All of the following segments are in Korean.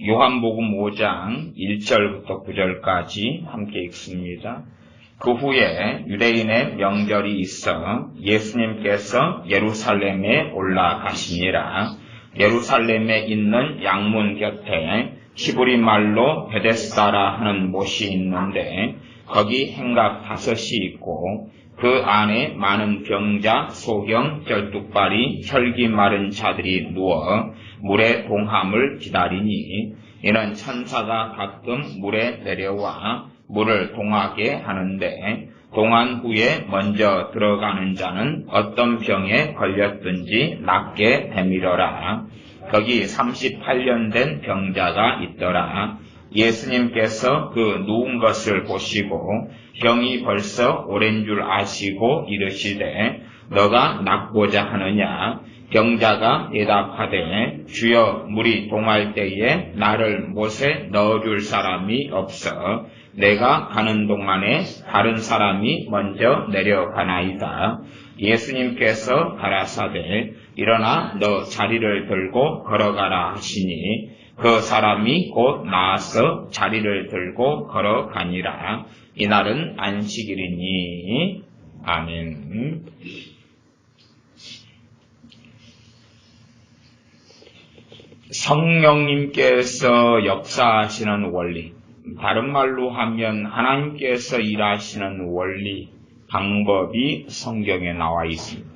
요한복음 5장 1절부터 9절까지 함께 읽습니다. 그 후에 유대인의 명절이 있어 예수님께서 예루살렘에 올라가시니라. 예루살렘에 있는 양문 곁에 히브리 말로 베데스다라 하는 못이 있는데 거기 행각 5이 있고 그 안에 많은 병자, 소경, 쩔뚝발이, 혈기 마른 자들이 누워 물의 동함을 기다리니 이는 천사가 가끔 물에 내려와 물을 동하게 하는데 동한 후에 먼저 들어가는 자는 어떤 병에 걸렸든지 낫게 되밀어라. 거기 38년 된 병자가 있더라. 예수님께서 그 누운 것을 보시고 병이 벌써 오랜 줄 아시고 이르시되 너가 낫고자 하느냐? 병자가 대답하되 주여 물이 동할 때에 나를 못에 넣어줄 사람이 없어 내가 가는 동안에 다른 사람이 먼저 내려가나이다. 예수님께서 가라사대 일어나 너 자리를 들고 걸어가라 하시니 그 사람이 곧 나아서 자리를 들고 걸어가니라. 이날은 안식일이니. 아멘. 성령님께서 역사하시는 원리, 다른 말로 하면 하나님께서 일하시는 원리, 방법이 성경에 나와 있습니다.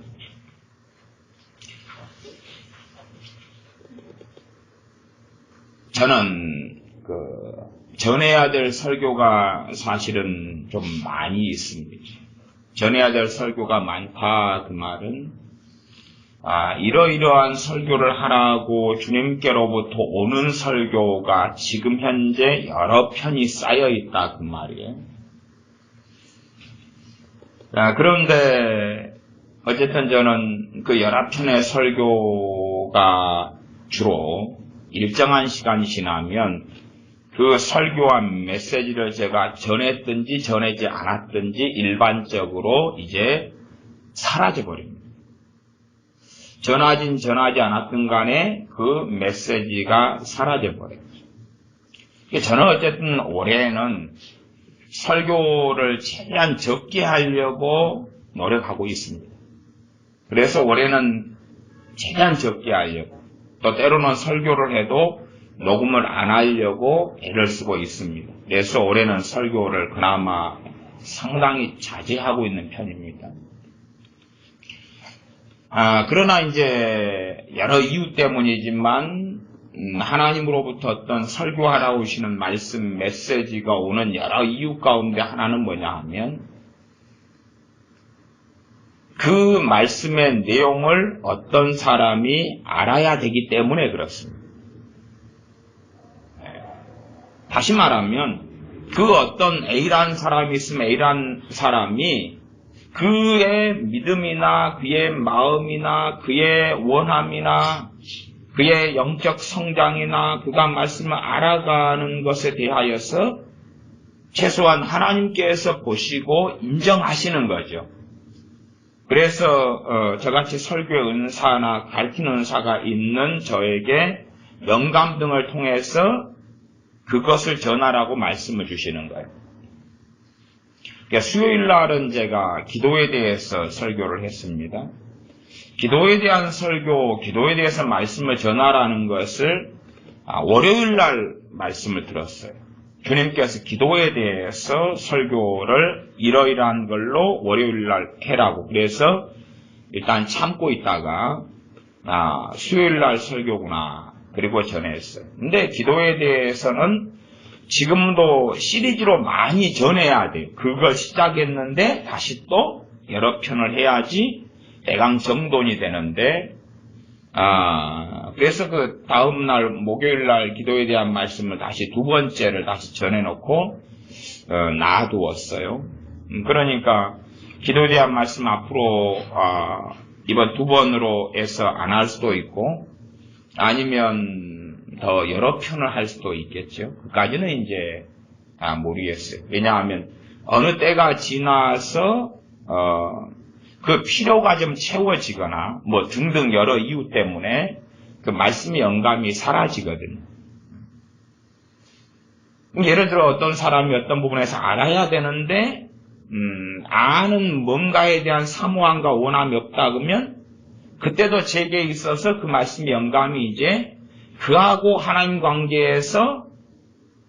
저는 전해야 될 설교가 사실은 좀 많이 있습니다. 전해야 될 설교가 많다 그 말은 이러이러한 설교를 하라고 주님께로부터 오는 설교가 지금 현재 여러 편이 쌓여 있다 그 말이에요. 그런데 어쨌든 저는 그 여러 편의 설교가 주로 일정한 시간이 지나면 그 설교와 메시지를 제가 전했든지 전하지 않았든지 일반적으로 이제 사라져버립니다. 전하진 전하지 않았든 간에 그 메시지가 사라져버려요. 저는 어쨌든 올해는 설교를 최대한 적게 하려고 노력하고 있습니다. 그래서 올해는 최대한 적게 하려고 또 때로는 설교를 해도 녹음을 안 하려고 애를 쓰고 있습니다. 그래서 올해는 설교를 그나마 상당히 자제하고 있는 편입니다. 그러나 이제 여러 이유 때문이지만 하나님으로부터 어떤 설교하라고 하시는 말씀 메시지가 오는 여러 이유 가운데 하나는 뭐냐 하면 그 말씀의 내용을 어떤 사람이 알아야 되기 때문에 그렇습니다. 다시 말하면 그 어떤 A라는 사람이 있으면 A라는 사람이 그의 믿음이나 그의 마음이나 그의 원함이나 그의 영적 성장이나 그가 말씀을 알아가는 것에 대하여서 최소한 하나님께서 보시고 인정하시는 거죠. 그래서 저같이 설교의 은사나 가르치는 은사가 있는 저에게 영감 등을 통해서 그것을 전하라고 말씀을 주시는 거예요. 그러니까 수요일 날은 제가 기도에 대해서 설교를 했습니다. 기도에 대한 설교, 기도에 대해서 말씀을 전하라는 것을 월요일 날 말씀을 들었어요. 주님께서 기도에 대해서 설교를 이러이러한 걸로 월요일 날 해라고. 그래서 일단 참고 있다가 수요일 날 설교구나. 그리고 전했어요. 근데 기도에 대해서는 지금도 시리즈로 많이 전해야 돼요. 그걸 시작했는데 다시 또 여러 편을 해야지 대강 정돈이 되는데 그래서 그 다음날 목요일 날 기도에 대한 말씀을 다시 두 번째를 다시 전해놓고 놔두었어요. 그러니까 기도에 대한 말씀 앞으로 이번 두 번으로 해서 안 할 수도 있고 아니면 더 여러 편을 할 수도 있겠죠. 그까지는 이제 모르겠어요. 왜냐하면 어느 때가 지나서 그 필요가 좀 채워지거나 등등 여러 이유 때문에 그 말씀의 영감이 사라지거든요. 예를 들어 어떤 사람이 어떤 부분에서 알아야 되는데 아는 뭔가에 대한 사모함과 원함이 없다 그러면 그때도 제게 있어서 그 말씀의 영감이 이제 그하고 하나님 관계에서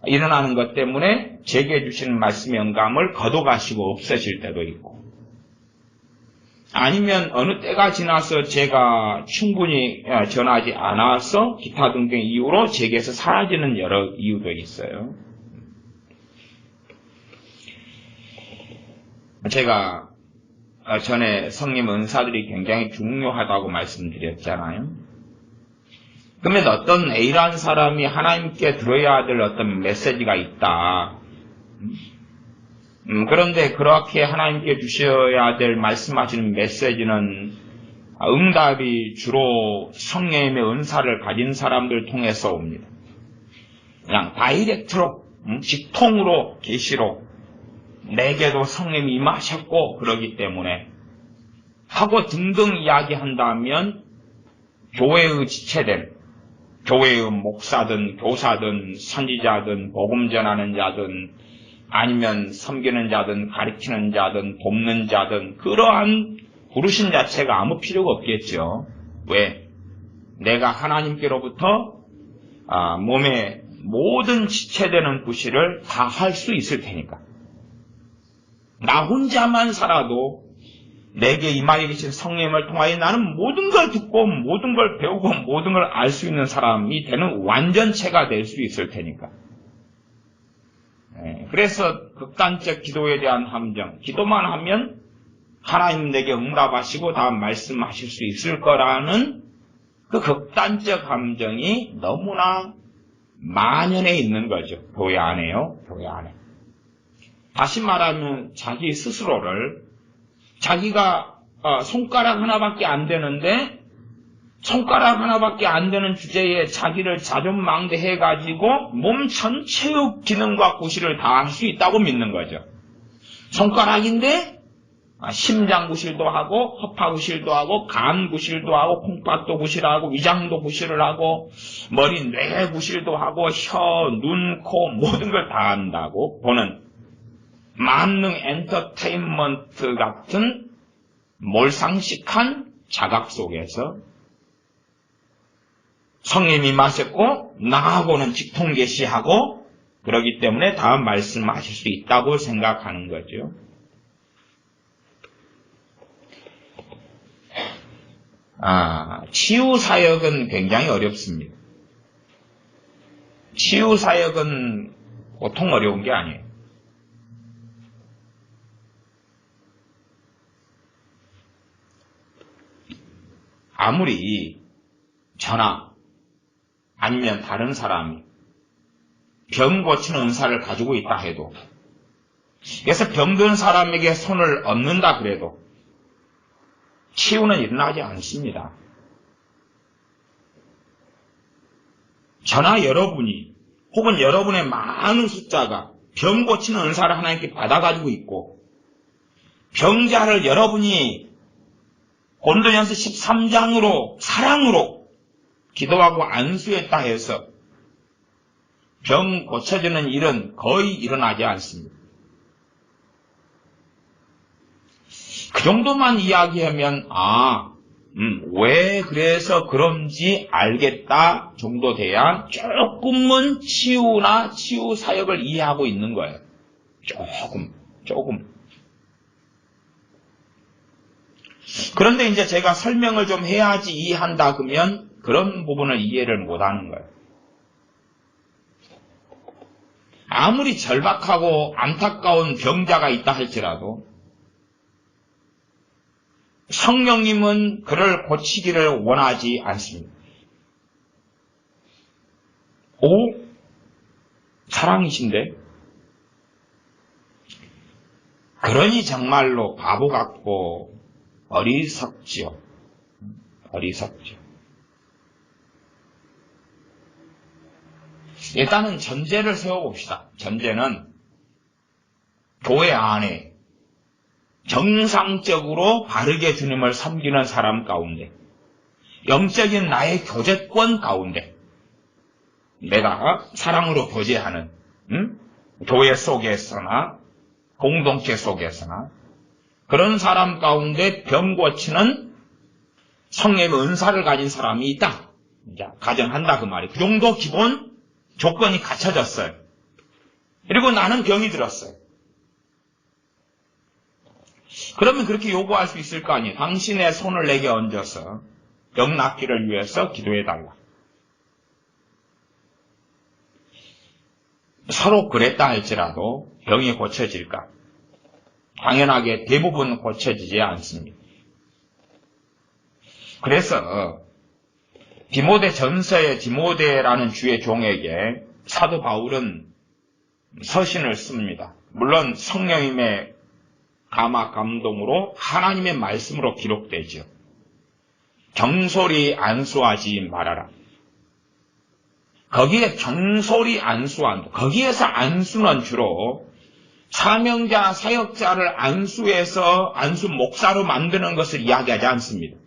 일어나는 것 때문에 제게 주시는 말씀의 영감을 거둬가시고 없애질 때도 있고, 아니면 어느 때가 지나서 제가 충분히 전하지 않아서 기타 등등의 이유로 제게서 사라지는 여러 이유도 있어요. 제가 전에 성령 은사들이 굉장히 중요하다고 말씀드렸잖아요. 그러면 어떤 A라는 사람이 하나님께 들어야 될 어떤 메시지가 있다. 그런데 그렇게 하나님께 주셔야 될 말씀하시는 메시지는 응답이 주로 성령의 은사를 가진 사람들 통해서 옵니다. 그냥 다이렉트로, 직통으로, 계시로 내게도 성령이 임하셨고 그러기 때문에 하고 등등 이야기한다면 교회의 지체들, 교회의 목사든 교사든 선지자든 복음 전하는 자든 아니면 섬기는 자든 가르치는 자든 돕는 자든 그러한 부르신 자체가 아무 필요가 없겠죠. 왜? 내가 하나님께로부터 몸의 모든 지체되는 부시를 다 할 수 있을 테니까. 나 혼자만 살아도 내게 임하여 계신 성령을 통하여 나는 모든 걸 듣고 모든 걸 배우고 모든 걸 알 수 있는 사람이 되는 완전체가 될 수 있을 테니까. 그래서 극단적 기도에 대한 함정, 기도만 하면 하나님 내게 응답하시고 다음 말씀하실 수 있을 거라는 그 극단적 함정이 너무나 만연해 있는 거죠. 교회 안에요. 교회 안에. 다시 말하면 자기 스스로를 자기가 손가락 하나밖에 안 되는데 손가락 하나밖에 안 되는 주제에 자기를 자존망대해가지고 몸 전체의 기능과 구실을 다 할 수 있다고 믿는 거죠. 손가락인데 심장 구실도 하고 허파 구실도 하고 간 구실도 하고 콩팥도 구실하고 위장도 구실을 하고 머리 뇌 구실도 하고 혀, 눈, 코 모든 걸 다 한다고 보는 만능 엔터테인먼트 같은 몰상식한 자각 속에서 성령이 임하셨고 나하고는 직통계시하고 그러기 때문에 다음 말씀하실 수 있다고 생각하는 거죠. 치유사역은 굉장히 어렵습니다. 치유사역은 보통 어려운 게 아니에요. 아무리 저나 아니면 다른 사람이 병 고치는 은사를 가지고 있다 해도, 그래서 병든 사람에게 손을 얹는다 그래도 치유는 일어나지 않습니다. 저나 여러분이 혹은 여러분의 많은 숫자가 병 고치는 은사를 하나님께 받아가지고 있고 병자를 여러분이 고린도전서 13장으로 사랑으로 기도하고 안수했다 해서 병 고쳐지는 일은 거의 일어나지 않습니다. 그 정도만 이야기하면 왜 그래서 그런지 알겠다 정도 돼야 조금은 치유나 치유 사역을 이해하고 있는 거예요. 조금. 그런데 이제 제가 설명을 좀 해야지 이해한다 그러면 그런 부분을 이해를 못하는 거예요. 아무리 절박하고 안타까운 병자가 있다 할지라도 성령님은 그를 고치기를 원하지 않습니다. 사랑이신데? 그러니 정말로 바보 같고 어리석지요. 일단은 전제를 세워봅시다. 전제는 교회 안에 정상적으로 바르게 주님을 섬기는 사람 가운데, 영적인 나의 교제권 가운데 내가 사랑으로 교제하는 교회 속에서나 공동체 속에서나 그런 사람 가운데 병 고치는 성령의 은사를 가진 사람이 있다. 이제 가정한다 그 말이에요. 그 정도 기본 조건이 갖춰졌어요. 그리고 나는 병이 들었어요. 그러면 그렇게 요구할 수 있을 거 아니에요. 당신의 손을 내게 얹어서 병 낫기를 위해서 기도해달라. 서로 그랬다 할지라도 병이 고쳐질까? 당연하게 대부분 고쳐지지 않습니다. 그래서 디모데 전서의 디모데라는 주의 종에게 사도 바울은 서신을 씁니다. 물론 성령님의 감화 감동으로 하나님의 말씀으로 기록되죠. 경솔히 안수하지 말아라. 거기에 경솔히 안수한다. 거기에서 안수는 주로 사명자, 사역자를 안수해서 안수 목사로 만드는 것을 이야기하지 않습니다.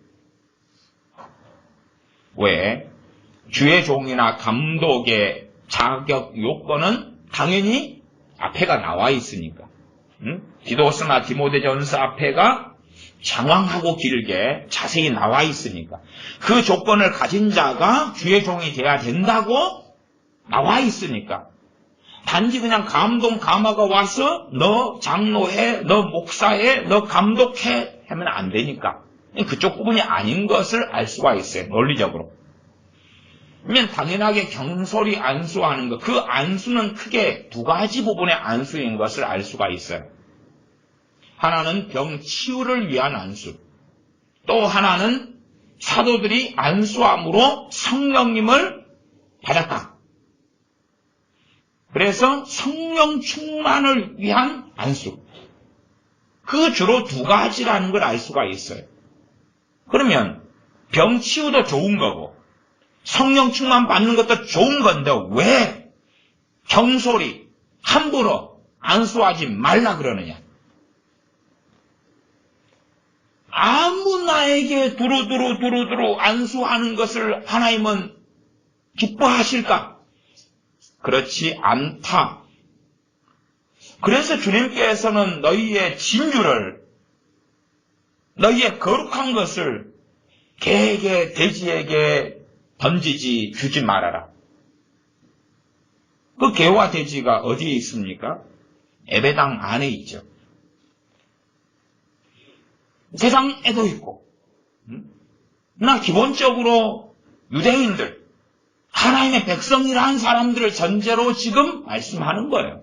왜? 주의 종이나 감독의 자격 요건은 당연히 앞에가 나와 있으니까. 디도서나 디모데전서 앞에가 장황하고 길게 자세히 나와 있으니까. 그 조건을 가진 자가 주의 종이 돼야 된다고 나와 있으니까. 단지 그냥 감동 감화가 와서 너 장로해, 너 목사해, 너 감독해 하면 안 되니까. 그쪽 부분이 아닌 것을 알 수가 있어요. 논리적으로. 그러면 당연하게 경솔히 안수하는 것, 그 안수는 크게 두 가지 부분의 안수인 것을 알 수가 있어요. 하나는 병 치유를 위한 안수, 또 하나는 사도들이 안수함으로 성령님을 받았다. 그래서 성령 충만을 위한 안수. 그 주로 두 가지라는 걸 알 수가 있어요. 그러면 병 치유도 좋은 거고 성령 충만 받는 것도 좋은 건데 왜 경솔히 함부로 안수하지 말라 그러느냐? 아무 나에게 두루두루 안수하는 것을 하나님은 기뻐하실까? 그렇지 않다. 그래서 주님께서는 너희의 진주를, 너희의 거룩한 것을 개에게 돼지에게 던지지 주지 말아라. 그 개와 돼지가 어디에 있습니까? 예배당 안에 있죠. 세상에도 있고. 나 기본적으로 유대인들, 하나님의 백성이라는 사람들을 전제로 지금 말씀하는 거예요.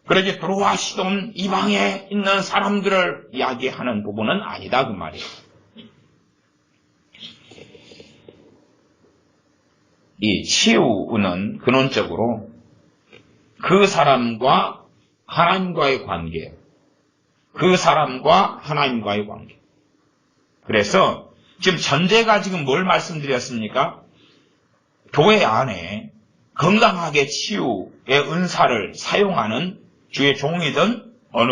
그러지 두로와 시돈 이방에 있는 사람들을 이야기하는 부분은 아니다 그 말이에요. 이 치유는 근원적으로 그 사람과 하나님과의 관계, 그 사람과 하나님과의 관계. 그래서 지금 전제가 지금 뭘 말씀드렸습니까? 교회 안에 건강하게 치유의 은사를 사용하는 주의 종이든 어느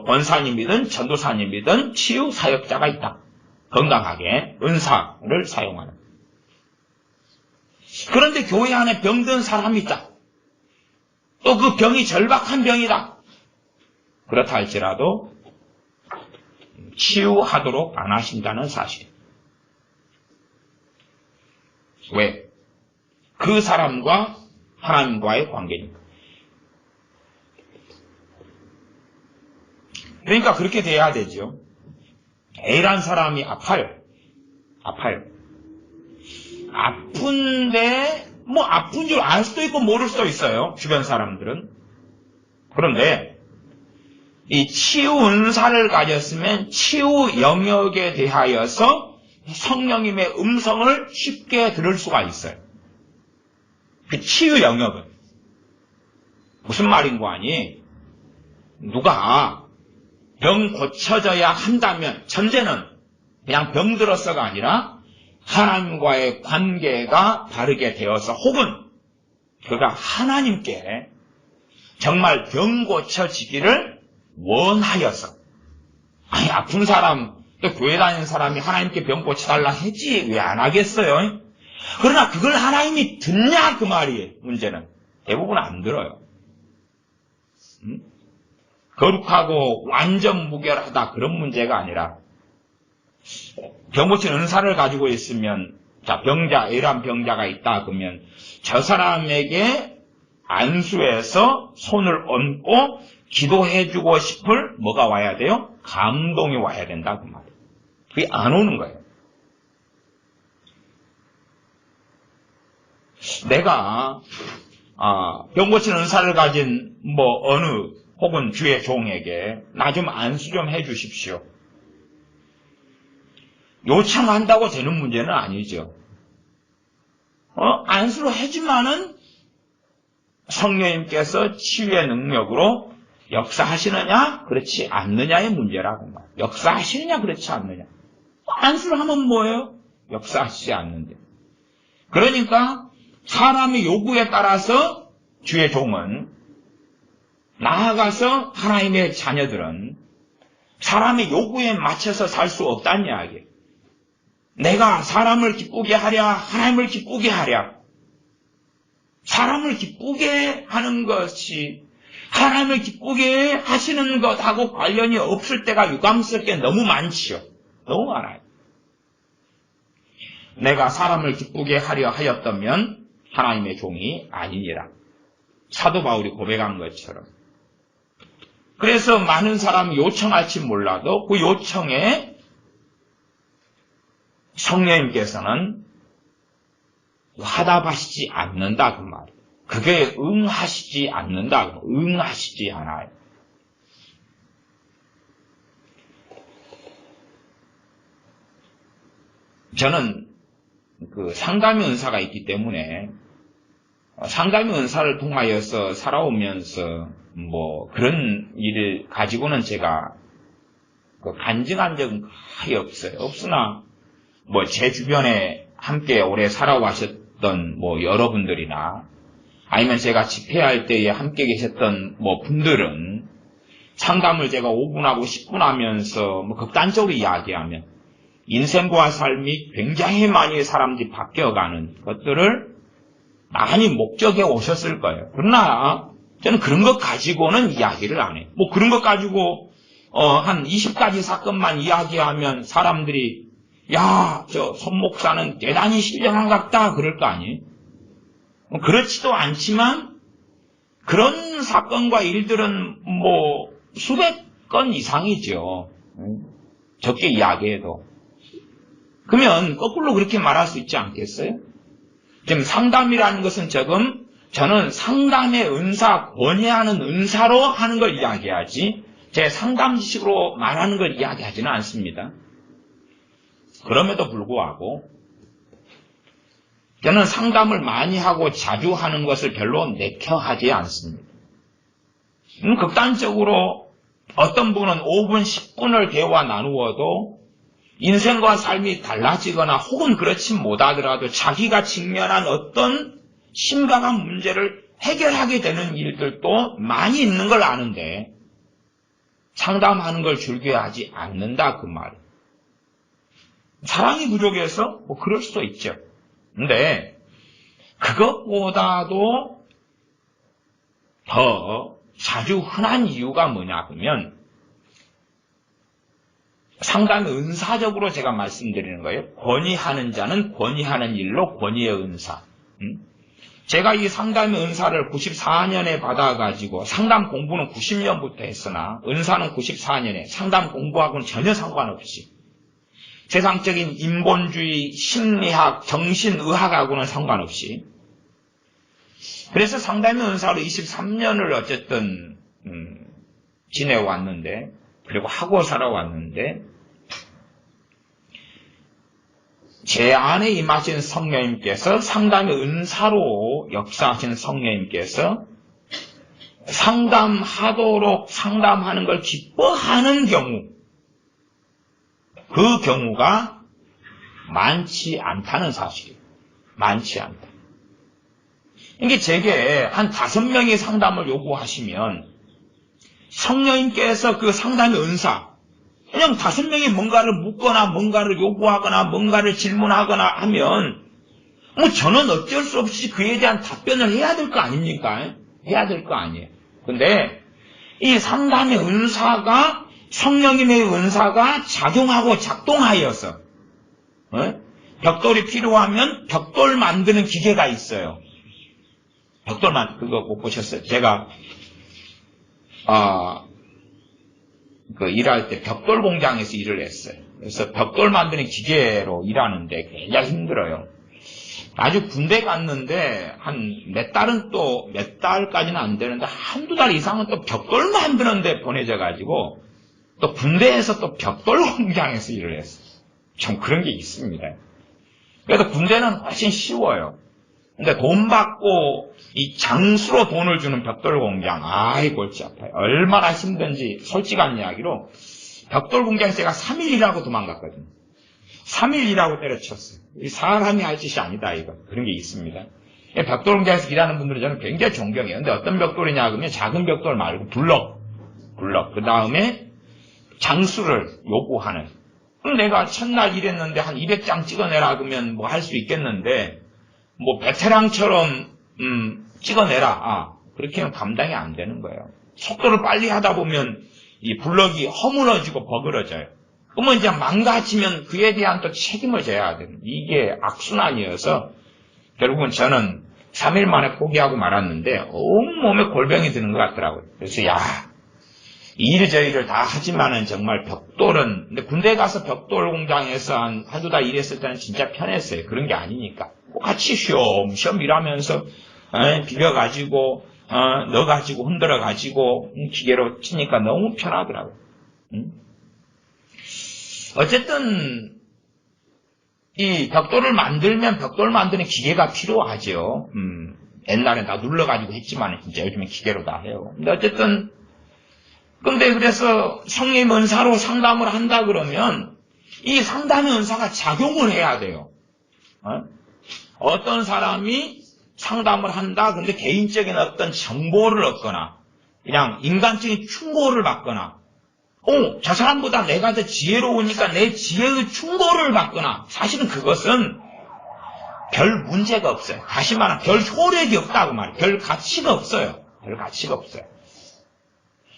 권사님이든 전도사님이든 치유 사역자가 있다. 건강하게 은사를 사용하는. 그런데 교회 안에 병든 사람이 있다. 또 그 병이 절박한 병이다. 그렇다 할지라도 치유하도록 안 하신다는 사실. 왜? 그 사람과 하나님과의 관계니까. 그러니까 그렇게 돼야 되죠. A라는 사람이 아파요. 아픈데 아픈 줄 알 수도 있고 모를 수도 있어요. 주변 사람들은. 그런데 이 치유 은사를 가졌으면 치유 영역에 대하여서 성령님의 음성을 쉽게 들을 수가 있어요. 그 치유 영역은 무슨 말인 거 아니? 누가 병 고쳐져야 한다면 전제는 그냥 병 들었어가 아니라 하나님과의 관계가 바르게 되어서 혹은 그가 하나님께 정말 병 고쳐지기를 원하여서 아니 아픈 사람 또 교회 다니는 사람이 하나님께 병 고쳐달라 했지 왜 안 하겠어요? 그러나 그걸 하나님이 듣냐 그 말이에요. 문제는 대부분 안 들어요. 거룩하고 완전 무결하다 그런 문제가 아니라 병 고치는 은사를 가지고 있으면 자 병자 A란 병자가 있다 그러면 저 사람에게 안수해서 손을 얹고 기도해주고 싶을 뭐가 와야 돼요? 감동이 와야 된다 그 말이에요. 그게 안 오는 거예요. 내가 병 고치는 은사를 가진 어느 혹은 주의 종에게 나 좀 안수 좀 해주십시오. 요청한다고 되는 문제는 아니죠. 안수를 해주면은 성령님께서 치유의 능력으로 역사하시느냐 그렇지 않느냐의 문제라고 말이에요. 역사하시느냐 그렇지 않느냐. 안수를 하면 뭐예요? 역사하시지 않는데. 그러니까 사람의 요구에 따라서 주의 종은 나아가서 하나님의 자녀들은 사람의 요구에 맞춰서 살 수 없다는 이야기예요. 내가 사람을 기쁘게 하랴 하나님을 기쁘게 하랴. 사람을 기쁘게 하는 것이 하나님을 기쁘게 하시는 것하고 관련이 없을 때가 유감스럽게 너무 많지요. 너무 많아요. 내가 사람을 기쁘게 하려 하였다면 하나님의 종이 아니니라. 사도 바울이 고백한 것처럼. 그래서 많은 사람이 요청할지 몰라도 그 요청에 성령님께서는 화답하시지 않는다 그 말이에요. 그게 응하시지 않는다. 응하시지 않아요. 저는 그 상담의 은사가 있기 때문에 상담의 은사를 통하여서 살아오면서 그런 일을 가지고는 제가 간증한 적은 거의 없어요. 없으나 제 주변에 함께 오래 살아와셨던 여러분들이나 아니면 제가 집회할 때에 함께 계셨던 분들은 상담을 제가 5분하고 10분 하면서 극단적으로 이야기하면 인생과 삶이 굉장히 많이 사람들이 바뀌어가는 것들을 많이 목적해 오셨을 거예요. 그러나 저는 그런 것 가지고는 이야기를 안 해요. 그런 것 가지고 한 20가지 사건만 이야기하면 사람들이 야, 저 손 목사는 대단히 신령한 것 같다 그럴 거 아니에요. 그렇지도 않지만 그런 사건과 일들은 수백 건 이상이죠. 적게 이야기해도. 그러면 거꾸로 그렇게 말할 수 있지 않겠어요? 지금 상담이라는 것은 저는 상담의 은사, 권유하는 은사로 하는 걸 이야기하지 제 상담 지식으로 말하는 걸 이야기하지는 않습니다. 그럼에도 불구하고 저는 상담을 많이 하고 자주 하는 것을 별로 내켜하지 않습니다. 극단적으로 어떤 분은 5분, 10분을 대화 나누어도 인생과 삶이 달라지거나 혹은 그렇지 못하더라도 자기가 직면한 어떤 심각한 문제를 해결하게 되는 일들도 많이 있는 걸 아는데 상담하는 걸 즐겨하지 않는다 그 말이에요. 사랑이 부족해서 그럴 수도 있죠. 근데 그것보다도 더 자주 흔한 이유가 뭐냐 그러면 상담의 은사적으로 제가 말씀드리는 거예요. 권위하는 자는 권위하는 일로 권위의 은사. 제가 이 상담의 은사를 94년에 받아가지고 상담 공부는 90년부터 했으나 은사는 94년에 상담 공부하고는 전혀 상관없이 세상적인 인본주의, 심리학, 정신의학하고는 상관없이 그래서 상담의 은사로 23년을 어쨌든 지내왔는데 그리고 하고 살아왔는데 제 안에 임하신 성령님께서 상담의 은사로 역사하신 성령님께서 상담하도록 상담하는 걸 기뻐하는 경우 그 경우가 많지 않다는 사실이에요. 많지 않다. 이게 제게 한 5명의 상담을 요구하시면 성령님께서 그 상담의 은사 그냥 5명이 뭔가를 묻거나 뭔가를 요구하거나 뭔가를 질문하거나 하면 뭐 저는 어쩔 수 없이 그에 대한 답변을 해야 될 거 아닙니까? 해야 될 거 아니에요. 근데 이 상담의 은사가 성령님의 은사가 작용하고 작동하여서 벽돌이 필요하면 벽돌 만드는 기계가 있어요. 그거 못 보셨어요? 제가 일할 때 벽돌 공장에서 일을 했어요. 그래서 벽돌 만드는 기계로 일하는데 굉장히 힘들어요. 아주 군대 갔는데 몇 달까지는 안 되는데 한두 달 이상은 또 벽돌 만드는데 보내져가지고 또 군대에서 또 벽돌 공장에서 일을 했어요. 좀 그런 게 있습니다. 그래서 군대는 훨씬 쉬워요. 근데 돈 받고 이 장수로 돈을 주는 벽돌 공장, 아이 골치 아파요. 얼마나 힘든지 솔직한 이야기로 벽돌 공장에서 제가 3일 일하고 도망갔거든요. 3일 일하고 때려쳤어요. 이 사람이 할 짓이 아니다 이거. 그런 게 있습니다. 벽돌 공장에서 일하는 분들은 저는 굉장히 존경해요. 근데 어떤 벽돌이냐 그러면 작은 벽돌 말고 블럭. 그 다음에 장수를 요구하는. 그럼 내가 첫날 일했는데 한 200장 찍어내라 그러면 뭐 할 수 있겠는데 뭐 베테랑처럼 찍어내라. 그렇게는 감당이 안 되는 거예요. 속도를 빨리 하다 보면 이 블럭이 허물어지고 버그러져요. 그러면 이제 망가지면 그에 대한 또 책임을 져야 되는 이게 악순환이어서 결국은 저는 3일 만에 포기하고 말았는데 온몸에 골병이 드는 것 같더라고요. 그래서 저 일을 다 하지만은 정말 벽돌은 근데 군대 가서 벽돌 공장에서 한두 달 일했을 때는 진짜 편했어요. 그런 게 아니니까 같이 쉬엄쉬엄 일하면서 비벼가지고 넣어가지고 흔들어가지고 기계로 치니까 너무 편하더라고요. 어쨌든 이 벽돌을 만들면 벽돌 만드는 기계가 필요하죠. 옛날엔 다 눌러가지고 했지만 진짜 요즘엔 기계로 다 해요. 근데 어쨌든 근데 그래서 성령 은사로 상담을 한다 그러면 이 상담의 은사가 작용을 해야 돼요. 어떤 사람이 상담을 한다 근데 개인적인 어떤 정보를 얻거나 그냥 인간적인 충고를 받거나 저 사람보다 내가 더 지혜로우니까 내 지혜의 충고를 받거나 사실은 그것은 별 문제가 없어요. 다시 말하면 별 효력이 없다고 말이에요. 별 가치가 없어요.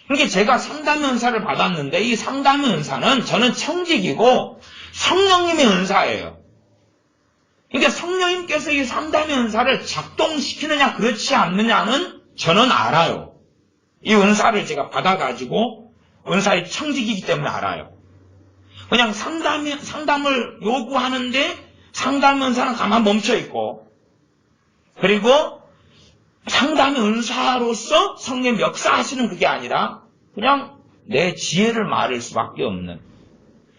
그러니까 제가 상담의 은사를 받았는데 이 상담의 은사는 저는 청직이고 성령님의 은사예요. 그러니까 성령님께서 이 상담의 은사를 작동시키느냐 그렇지 않느냐는 저는 알아요. 이 은사를 제가 받아가지고 은사의 청직이기 때문에 알아요. 그냥 상담을 요구하는데 상담의 은사는 가만 멈춰있고 그리고 상담의 은사로서 성령 역사하시는 그게 아니라 그냥 내 지혜를 말할 수밖에 없는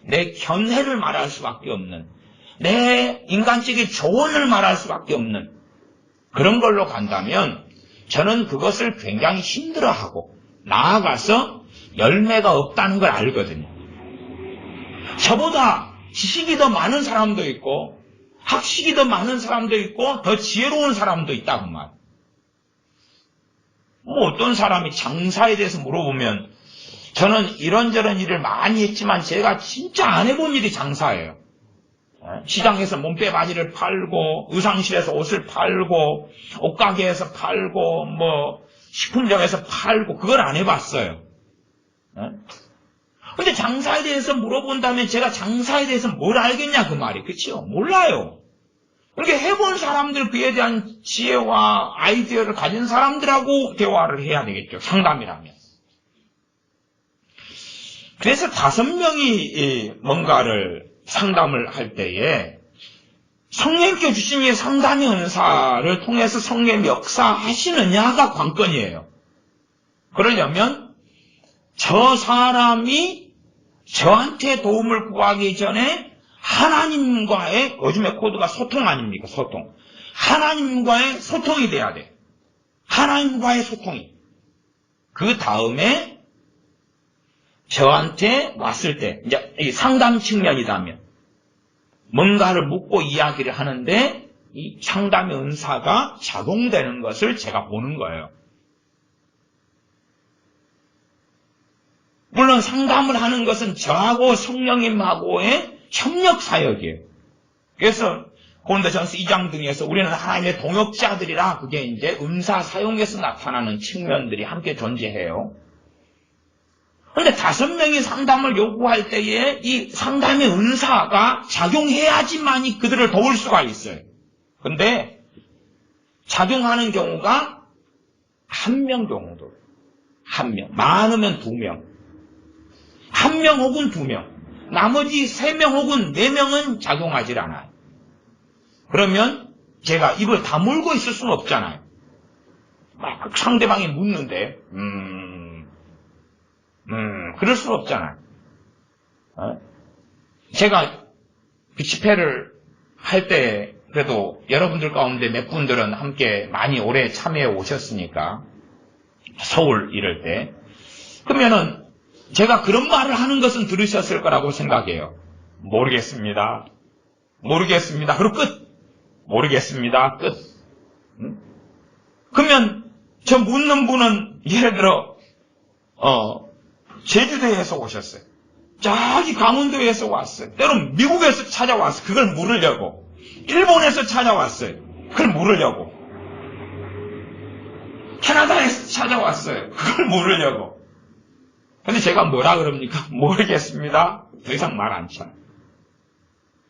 내 견해를 말할 수밖에 없는 내 인간적인 조언을 말할 수밖에 없는 그런 걸로 간다면 저는 그것을 굉장히 힘들어하고 나아가서 열매가 없다는 걸 알거든요. 저보다 지식이 더 많은 사람도 있고 학식이 더 많은 사람도 있고 더 지혜로운 사람도 있다고 말. 어떤 사람이 장사에 대해서 물어보면 저는 이런저런 일을 많이 했지만 제가 진짜 안 해본 일이 장사예요. 시장에서 몸빼 바지를 팔고 의상실에서 옷을 팔고 옷가게에서 팔고 식품점에서 팔고 그걸 안 해봤어요. 근데 장사에 대해서 물어본다면 제가 장사에 대해서 뭘 알겠냐 그 말이 그렇죠? 몰라요. 그러니까 해본 사람들 그에 대한 지혜와 아이디어를 가진 사람들하고 대화를 해야 되겠죠. 상담이라면. 그래서 5명이 뭔가를 상담을 할 때에 성령님께 주신 이 상담의 은사를 통해서 성령님이 역사하시느냐가 관건이에요. 그러려면 저 사람이 저한테 도움을 구하기 전에 하나님과의 요즘의 코드가 소통 아닙니까? 소통. 하나님과의 소통이 돼야 돼. 하나님과의 소통이. 그 다음에 저한테 왔을 때 이제 이 상담 측면이라면 뭔가를 묻고 이야기를 하는데 이 상담의 은사가 작용되는 것을 제가 보는 거예요. 물론 상담을 하는 것은 저하고 성령님하고의 협력 사역이에요. 그래서 고린도전서 2장 등에서 우리는 하나님의 동역자들이라 그게 이제 은사 사용에서 나타나는 측면들이 함께 존재해요. 그런데 5명이 상담을 요구할 때에 이 상담의 은사가 작용해야지만이 그들을 도울 수가 있어요. 그런데 작용하는 경우가 1명 정도. 1명. 많으면 2명. 1명 혹은 2명. 나머지 3명 혹은 4명은 작용하지 않아요. 그러면 제가 입을 다물고 있을 수는 없잖아요. 막 상대방이 묻는데 그럴 수는 없잖아요. 제가 그 집회를 할 때 그래도 여러분들 가운데 몇 분들은 함께 많이 오래 참여해 오셨으니까 서울 이럴 때 그러면은 제가 그런 말을 하는 것은 들으셨을 거라고 생각해요. 모르겠습니다. 모르겠습니다. 그리고 끝. 모르겠습니다. 끝. 그러면 저 묻는 분은 예를 들어 제주도에서 오셨어요. 저기 강원도에서 왔어요. 때론 미국에서 찾아왔어요. 그걸 물으려고. 일본에서 찾아왔어요. 그걸 물으려고. 캐나다에서 찾아왔어요. 그걸 물으려고. 근데 제가 뭐라 그럽니까? 모르겠습니다. 더 이상 말 안 쳐.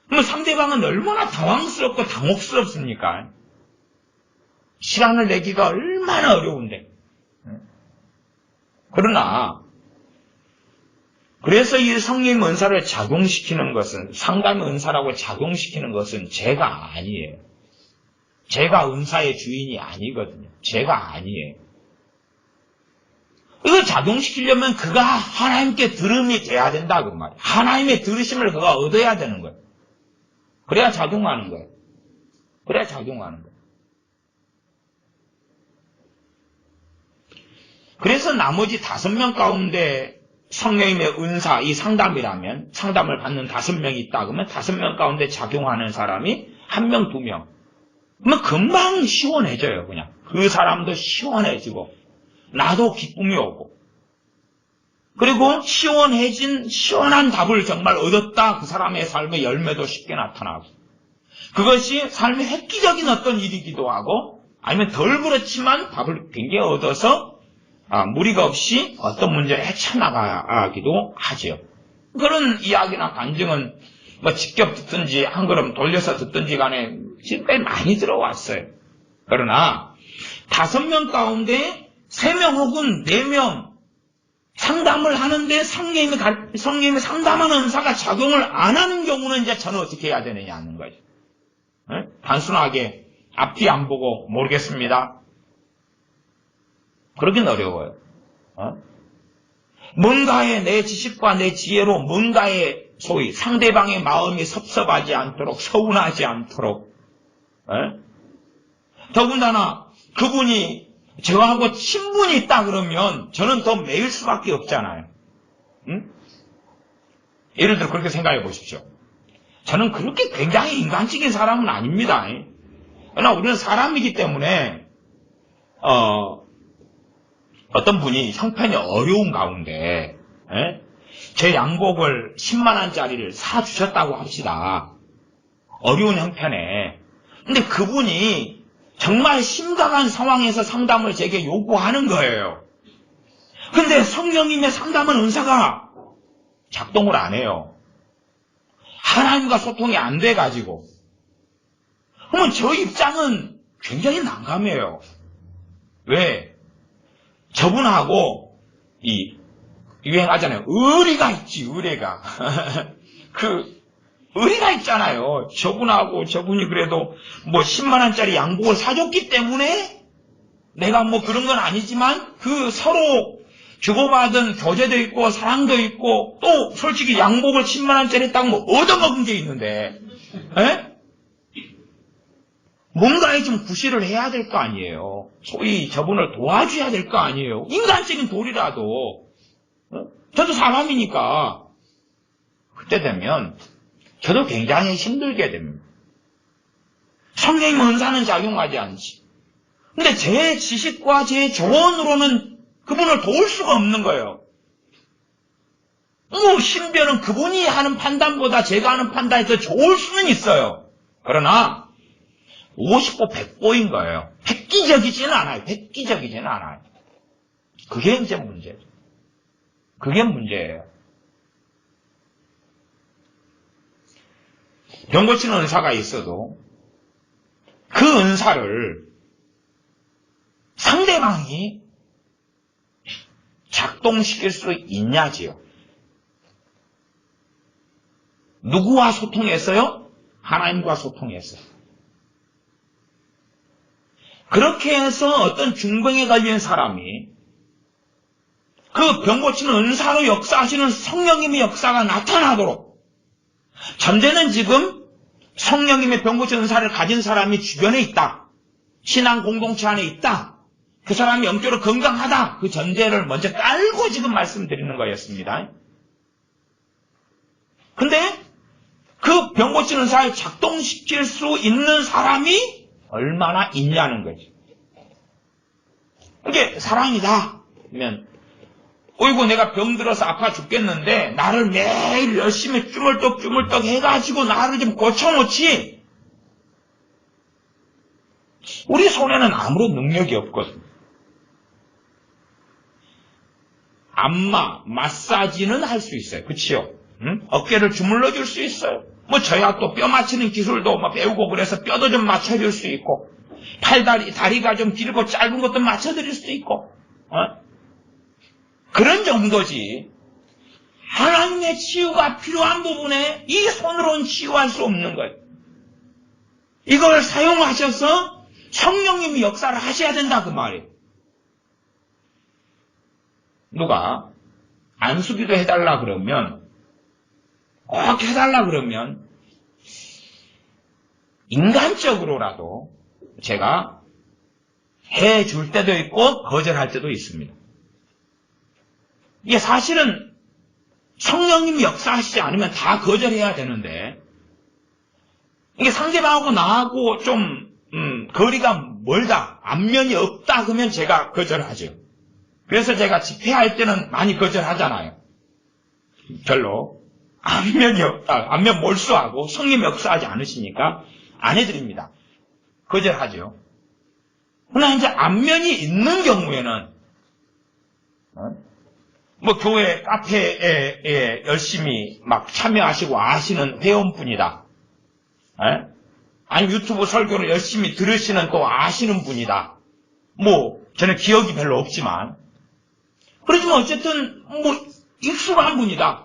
그럼 상대방은 얼마나 당황스럽고 당혹스럽습니까? 시간을 내기가 얼마나 어려운데. 그러나 그래서 이 성령 은사를 작용시키는 것은 상담의 은사라고 작용시키는 것은 제가 아니에요. 제가 은사의 주인이 아니거든요. 제가 아니에요. 이걸 작용시키려면 그가 하나님께 들음이 돼야 된다 그 말이에요. 하나님의 들으심을 그가 얻어야 되는 거예요. 그래야 작용하는 거예요. 그래야 작용하는 거예요. 그래서 나머지 5명 가운데 성령님의 은사, 이 상담이라면 상담을 받는 5명이 있다 그러면 5명 가운데 작용하는 사람이 1명, 2명. 그러면 금방 시원해져요. 그냥 그 사람도 시원해지고 나도 기쁨이 오고 그리고 시원한 답을 정말 얻었다. 그 사람의 삶의 열매도 쉽게 나타나고 그것이 삶의 획기적인 어떤 일이기도 하고 아니면 덜 그렇지만 답을 굉장히 얻어서 무리가 없이 어떤 문제를 헤쳐나가기도 하죠. 그런 이야기나 간증은 뭐 직접 듣든지 한 걸음 돌려서 듣든지 간에 지금까지 많이 들어왔어요. 그러나 5명 가운데 3명 혹은 4명 상담을 하는데 성령님의 상담하는 은사가 작용을 안 하는 경우는 이제 저는 어떻게 해야 되느냐는 거죠. 단순하게 앞뒤 안 보고 모르겠습니다. 그러긴 어려워요. 뭔가의 내 지식과 내 지혜로 뭔가의 소위 상대방의 마음이 섭섭하지 않도록 서운하지 않도록 더군다나 그분이 저하고 친분이 있다 그러면 저는 더 매일 수밖에 없잖아요. 예를 들어 그렇게 생각해 보십시오. 저는 그렇게 굉장히 인간적인 사람은 아닙니다. 그러나 우리는 사람이기 때문에 어떤 분이 형편이 어려운 가운데 제 양복을 10만 원짜리를 사주셨다고 합시다. 어려운 형편에. 근데 그분이 정말 심각한 상황에서 상담을 제게 요구하는 거예요. 근데 성령님의 상담은 은사가 작동을 안 해요. 하나님과 소통이 안 돼가지고. 그러면 저 입장은 굉장히 난감해요. 왜? 저분하고 유행하잖아요. 의리가 있지, 의리가. 의리가 있잖아요. 저분하고 저분이 그래도 뭐 10만 원짜리 양복을 사줬기 때문에 내가 뭐 그런 건 아니지만 그 서로 주고받은 교제도 있고 사랑도 있고 또 솔직히 양복을 10만 원짜리 딱 뭐 얻어먹은 게 있는데 뭔가에 좀 구실을 해야 될 거 아니에요. 소위 저분을 도와줘야 될 거 아니에요. 인간적인 도리라도. 저도 사람이니까. 그때 되면 저도 굉장히 힘들게 됩니다. 성령의 은사는 작용하지 않지. 근데 제 지식과 제 조언으로는 그분을 도울 수가 없는 거예요. 신변은 그분이 하는 판단보다 제가 하는 판단이 더 좋을 수는 있어요. 그러나 50보 100보인 거예요. 획기적이지는 않아요. 획기적이지는 않아요. 그게 이제 문제죠. 그게 문제예요. 병 고치는 은사가 있어도 그 은사를 상대방이 작동시킬 수 있냐지요. 누구와 소통했어요? 하나님과 소통했어요. 그렇게 해서 어떤 중병에 걸린 사람이 그 병 고치는 은사로 역사하시는 성령님의 역사가 나타나도록, 전제는 지금 성령님의 병 고치는 은사를 가진 사람이 주변에 있다. 신앙 공동체 안에 있다. 그 사람이 영적으로 건강하다. 그 전제를 먼저 깔고 지금 말씀드리는 거였습니다. 근데 그 병 고치는 은사를 작동시킬 수 있는 사람이 얼마나 있냐는 거지. 이게 사람이다. 그러면 어이구 내가 병들어서 아파 죽겠는데 나를 매일 열심히 쭈물떡 해가지고 나를 좀 고쳐놓지. 우리 손에는 아무런 능력이 없거든. 안마, 마사지는 할 수 있어요. 그치요? 응? 어깨를 주물러 줄 수 있어요. 뭐 저야 또 뼈 맞추는 기술도 뭐 배우고 그래서 뼈도 좀 맞춰줄 수 있고, 다리가 좀 길고 짧은 것도 맞춰드릴 수도 있고, 그런 정도지. 하나님의 치유가 필요한 부분에 이 손으로는 치유할 수 없는 거예요. 이걸 사용하셔서 성령님이 역사를 하셔야 된다 그 말이에요. 누가 안수기도 해달라 그러면, 꼭 해달라 그러면 인간적으로라도 제가 해줄 때도 있고 거절할 때도 있습니다. 이게 사실은 성령님이 역사하시지 않으면 다 거절해야 되는데, 이게 상대방하고 나하고 좀 거리가 멀다, 안면이 없다 그러면 제가 거절하죠. 그래서 제가 집회할 때는 많이 거절하잖아요. 별로 안면이 없다, 안면 몰수하고 성령이 역사하지 않으시니까 안 해드립니다. 거절하죠. 그러나 이제 안면이 있는 경우에는 뭐 교회 카페에 열심히 막 참여하시고 아시는 회원분이다. 아니 유튜브 설교를 열심히 들으시는 또 아시는 분이다. 뭐 저는 기억이 별로 없지만, 그렇지만 어쨌든 뭐 익숙한 분이다.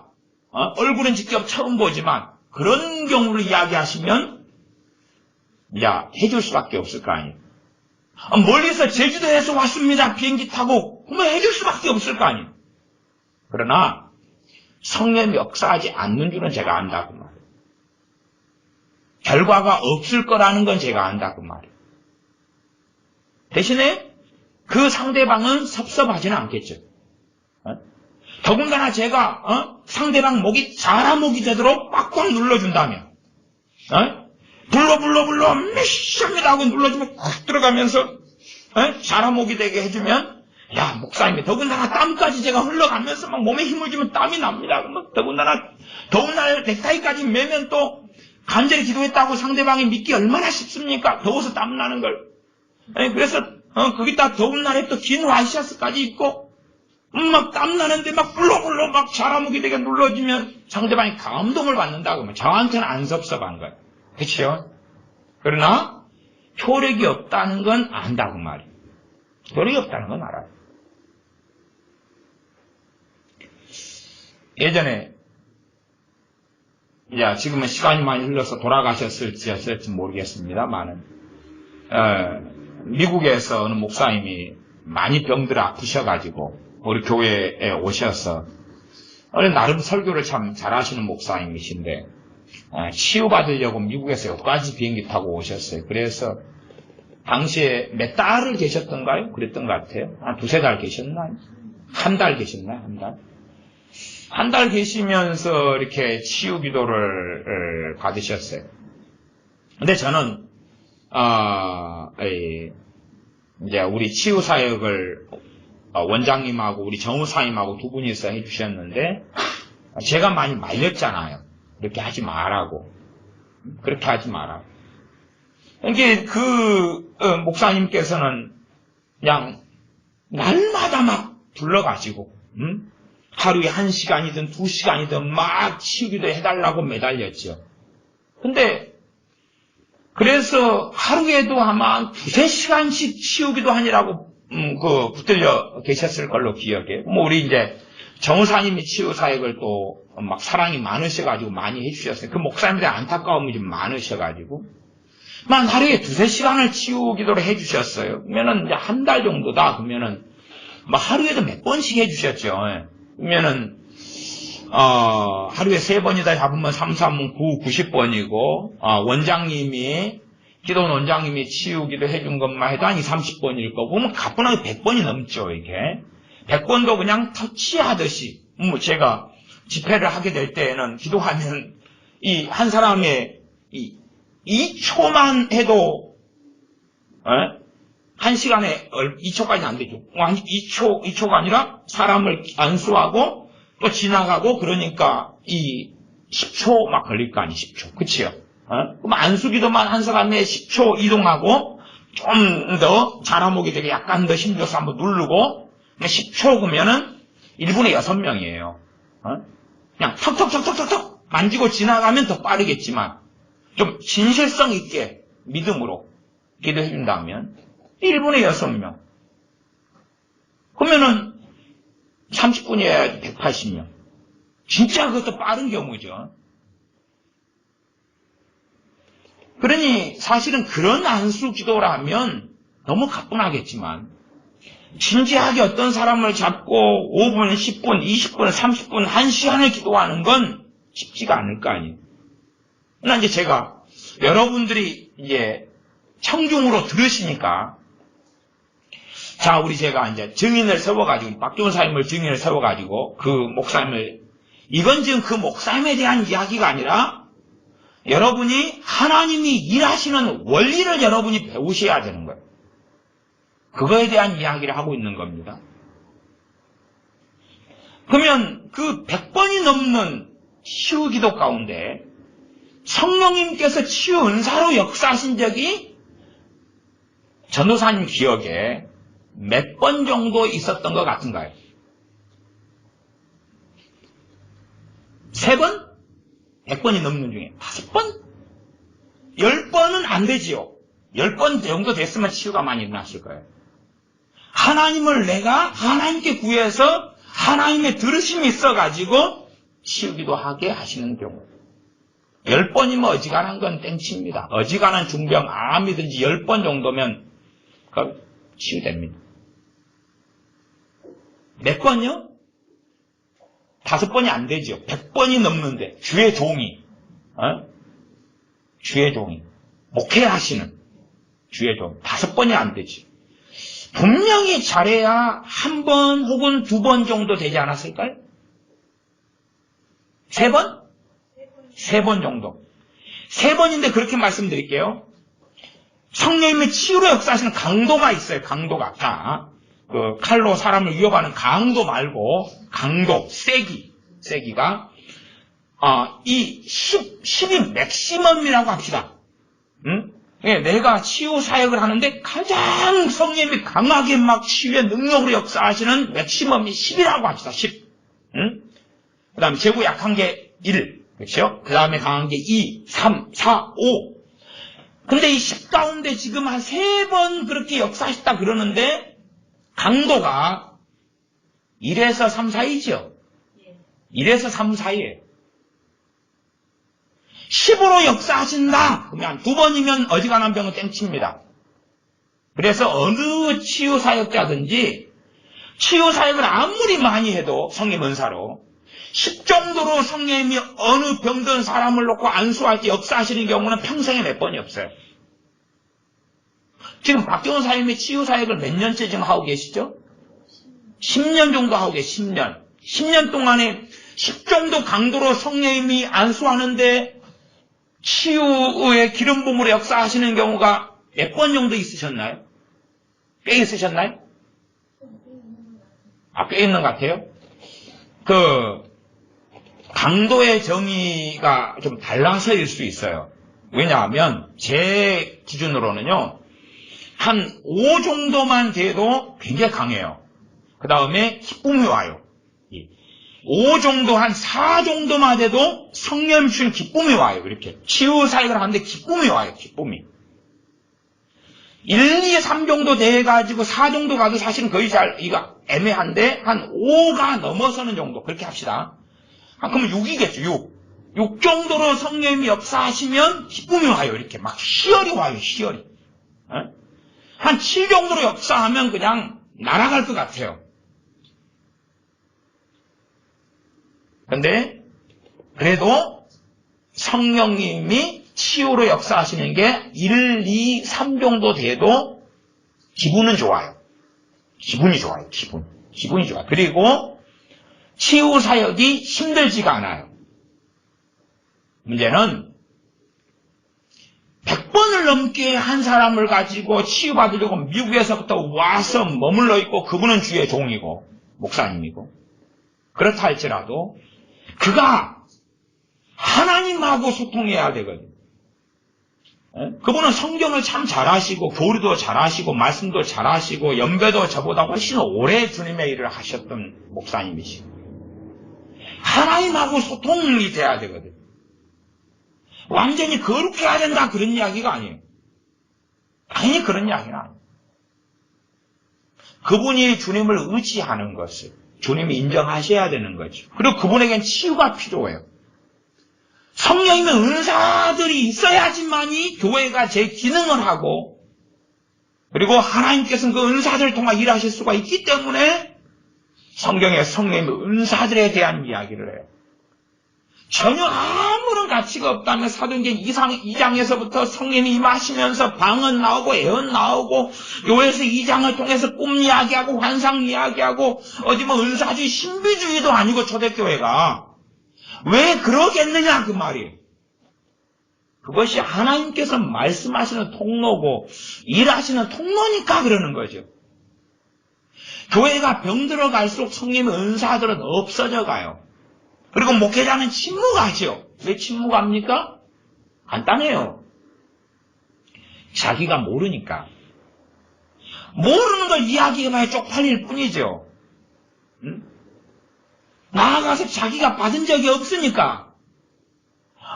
얼굴은 직접 처음 보지만 그런 경우를 이야기하시면 야 해줄 수밖에 없을 거 아니에요. 멀리서 제주도에서 왔습니다. 비행기 타고. 그러면 해줄 수밖에 없을 거 아니에요. 그러나 성령이 역사하지 않는 줄은 제가 안다 그 말이에요. 결과가 없을 거라는 건 제가 안다 그 말이에요. 대신에 그 상대방은 섭섭하지는 않겠죠. 더군다나 제가 상대방 목이 자라목이 되도록 꽉꽉 눌러준다면, 불러 미션이다 하고 눌러주면 확 들어가면서 자라목이 되게 해주면, 야 목사님이 더군다나 땀까지 제가 흘러가면서 막 몸에 힘을 주면 땀이 납니다. 더군다나 더운 날 넥타이까지 매면 또 간절히 기도했다고 상대방이 믿기 얼마나 쉽습니까? 더워서 땀 나는 걸. 그래서 거기다 더운 날에 또 긴 와이셔츠까지 입고 막 땀 나는데 막 불러 막 자라목이 되게 눌러주면 상대방이 감동을 받는다 그러면 저한테는 안 섭섭한 거예요. 그렇죠? 그러나 효력이 없다는 건 안다 그 말이에요. 효력이 없다는 건 알아요. 예전에, 지금은 시간이 많이 흘러서 돌아가셨을지 모르겠습니다만은, 미국에서 어느 목사님이 많이 병들어 아프셔가지고, 우리 교회에 오셔서, 나름 설교를 참 잘하시는 목사님이신데, 치유받으려고 미국에서 여기까지 비행기 타고 오셨어요. 그래서, 당시에 몇 달을 계셨던가요? 그랬던 것 같아요. 한 두세 달 계셨나요? 한 달 계셨나요? 한 달? 한 달 계시면서 이렇게 치유 기도를 받으셨어요. 근데 저는, 이제 우리 치유 사역을 원장님하고 우리 정우사님하고 두 분이서 해주셨는데, 제가 많이 말렸잖아요. 그렇게 하지 말라고. 그렇게 하지 마라. 이게 목사님께서는 그냥 날마다 막 불러가지고, 하루에 1시간이든 2시간이든 막 치우기도 해달라고 매달렸죠. 근데, 그래서 하루에도 아마 2-3시간씩 치우기도 하니라고, 붙들려 계셨을 걸로 기억해요. 우리 이제, 정우사님이 치유 사역을 또 막 사랑이 많으셔가지고 많이 해주셨어요. 그 목사님들의 안타까움이 좀 많으셔가지고. 만 하루에 2-3시간을 치우기도를 해주셨어요. 그러면은 이제 한 달 정도다. 그러면은, 하루에도 몇 번씩 해주셨죠. 그러면은, 하루에 3번이다 잡으면 3, 3은 9, 90번이고, 기도원 원장님이 치우기도 해준 것만 해도 한 20, 30번일 거고, 그러면 가뿐하게 100번이 넘죠, 이게. 100번도 그냥 터치하듯이, 제가 집회를 하게 될 때에는 기도하면, 한 사람의 2초만 해도, 1시간에 2초까지는 안 되죠. 2초가 아니라 사람을 안수하고 또 지나가고 그러니까 10초 막 걸릴 거 아니, 10초. 그치요? 그럼 안수기도만 한 사람의 10초 이동하고 좀 더 자라목이 되게 약간 더 힘줘서 한번 누르고 10초 그러면은 1분에 6명이에요. 그냥 턱턱턱턱턱 만지고 지나가면 더 빠르겠지만 좀 진실성 있게 믿음으로 기도해 준다면 1분에 6명. 그러면은 30분이어야 180명. 진짜 그것도 빠른 경우죠. 그러니 사실은 그런 안수 기도라면 너무 가뿐하겠지만 진지하게 어떤 사람을 잡고 5분, 10분, 20분, 30분, 1시간을 기도하는 건 쉽지가 않을 거 아니에요. 그러나 이제 제가 여러분들이 이제 청중으로 들으시니까 자, 제가 이제 증인을 세워가지고, 박종훈 사님을 증인을 세워가지고, 그 목사님을, 이건 지금 그 목사님에 대한 이야기가 아니라, 여러분이 하나님이 일하시는 원리를 여러분이 배우셔야 되는 거예요. 그거에 대한 이야기를 하고 있는 겁니다. 그러면 그 100번이 넘는 치유 기도 가운데, 성령님께서 치유 은사로 역사하신 적이 전도사님 기억에 몇 번 정도 있었던 것 같은가요? 3번? 100번이 넘는 중에 5번? 10번은 안 되지요. 10번 정도 됐으면 치유가 많이 일어났을 거예요. 하나님을 내가 하나님께 구해서 하나님의 들으심이 있어가지고 치유기도 하게 하시는 경우. 10번이면 어지간한 건 땡칩니다. 어지간한 중병 암이든지 10번 정도면 치유됩니다. 몇 번요? 5번이 안 되죠. 100번이 넘는데 주의 종이 목회하시는 주의 종 5번이 안 되지. 분명히 잘해야 1번 혹은 2번 정도 되지 않았을까요? 3번? 3번 정도. 3번인데 그렇게 말씀드릴게요. 성령님의 치유로 역사하시는 강도가 있어요. 강도가. 자, 칼로 사람을 위협하는 강도 말고, 강도, 세기가, 이 10이 맥시멈이라고 합시다. 응? 내가 치유 사역을 하는데 가장 성령님이 강하게 막 치유의 능력으로 역사하시는 맥시멈이 10이라고 합시다. 10. 응? 그 다음에 재고 약한 게 1. 그렇죠? 그 다음에 강한 게 2, 3, 4, 5. 근데 이 10 가운데 지금 한 3번 그렇게 역사하셨다 그러는데 강도가 1에서 3 사이죠? 1에서 3 사이에요. 10으로 역사하신다. 그러면 2번이면 어지간한 병은 땡칩니다. 그래서 어느 치유사역자든지 치유사역을 아무리 많이 해도 성령 은사로 10 정도로 성령님이 어느 병든 사람을 놓고 안수할 때 역사하시는 경우는 평생에 몇 번이 없어요. 지금 박경훈 사님이 치유사역을 몇 년째 지금 하고 계시죠? 10년 정도 하고 계세요. 10년. 10년 동안에 10 정도 강도로 성령님이 안수하는데 치유의 기름 부음으로 역사하시는 경우가 몇 번 정도 있으셨나요? 꽤 있으셨나요? 꽤 있는 것 같아요. 강도의 정의가 좀 달라서일 수 있어요. 왜냐하면 제 기준으로는요, 한 5 정도만 돼도 굉장히 강해요. 그 다음에 기쁨이 와요. 5 정도, 한 4 정도만 돼도 성령 주신 기쁨이 와요. 이렇게 치유 사역을 하는데 기쁨이 와요. 기쁨이. 1, 2, 3 정도 돼가지고 4 정도 가도 사실은 거의 이거 애매한데, 한 5가 넘어서는 정도, 그렇게 합시다. 그러면 6이겠죠, 6 정도로 성령님이 역사하시면 기쁨이 와요. 이렇게 막 희열이 와요, 희열이. 한 7 정도로 역사하면 그냥 날아갈 것 같아요. 근데 그래도 성령님이 치유로 역사하시는 게 1, 2, 3 정도 돼도 기분은 좋아요. 기분이 좋아요. 기분이 좋아요. 그리고 치유 사역이 힘들지가 않아요. 문제는 100번을 넘게 한 사람을 가지고 치유받으려고 미국에서부터 와서 머물러 있고, 그분은 주의 종이고 목사님이고, 그렇다 할지라도 그가 하나님하고 소통해야 되거든요. 그분은 성경을 참 잘하시고, 교리도 잘하시고, 말씀도 잘하시고, 연배도 저보다 훨씬 오래 주님의 일을 하셨던 목사님이시고, 하나님하고 소통이 돼야 되거든요. 완전히 거룩해야 된다, 그런 이야기가 아니에요. 당연히 그런 이야기는 아니에요. 그분이 주님을 의지하는 것을 주님이 인정하셔야 되는 거죠. 그리고 그분에겐 치유가 필요해요. 성령님의 은사들이 있어야지만이 교회가 제 기능을 하고, 그리고 하나님께서는 그 은사들을 통해 일하실 수가 있기 때문에 성경에 성령님의 은사들에 대한 이야기를 해요. 전혀 아무런 가치가 없다면 사도행전 2장에서부터 성령님이 임하시면서 방언 나오고 애언 나오고, 교회에서 2장을 통해서 꿈 이야기하고 환상 이야기하고, 어디 뭐 은사주의 신비주의도 아니고 초대교회가 왜 그러겠느냐 그 말이에요. 그것이 하나님께서 말씀하시는 통로고 일하시는 통로니까 그러는 거죠. 교회가 병들어 갈수록 성령의 은사들은 없어져 가요. 그리고 목회자는 침묵하죠. 왜 침묵합니까? 간단해요. 자기가 모르니까. 모르는 걸 이야기해봐야 쪽팔릴 뿐이죠. 나아가서 자기가 받은 적이 없으니까.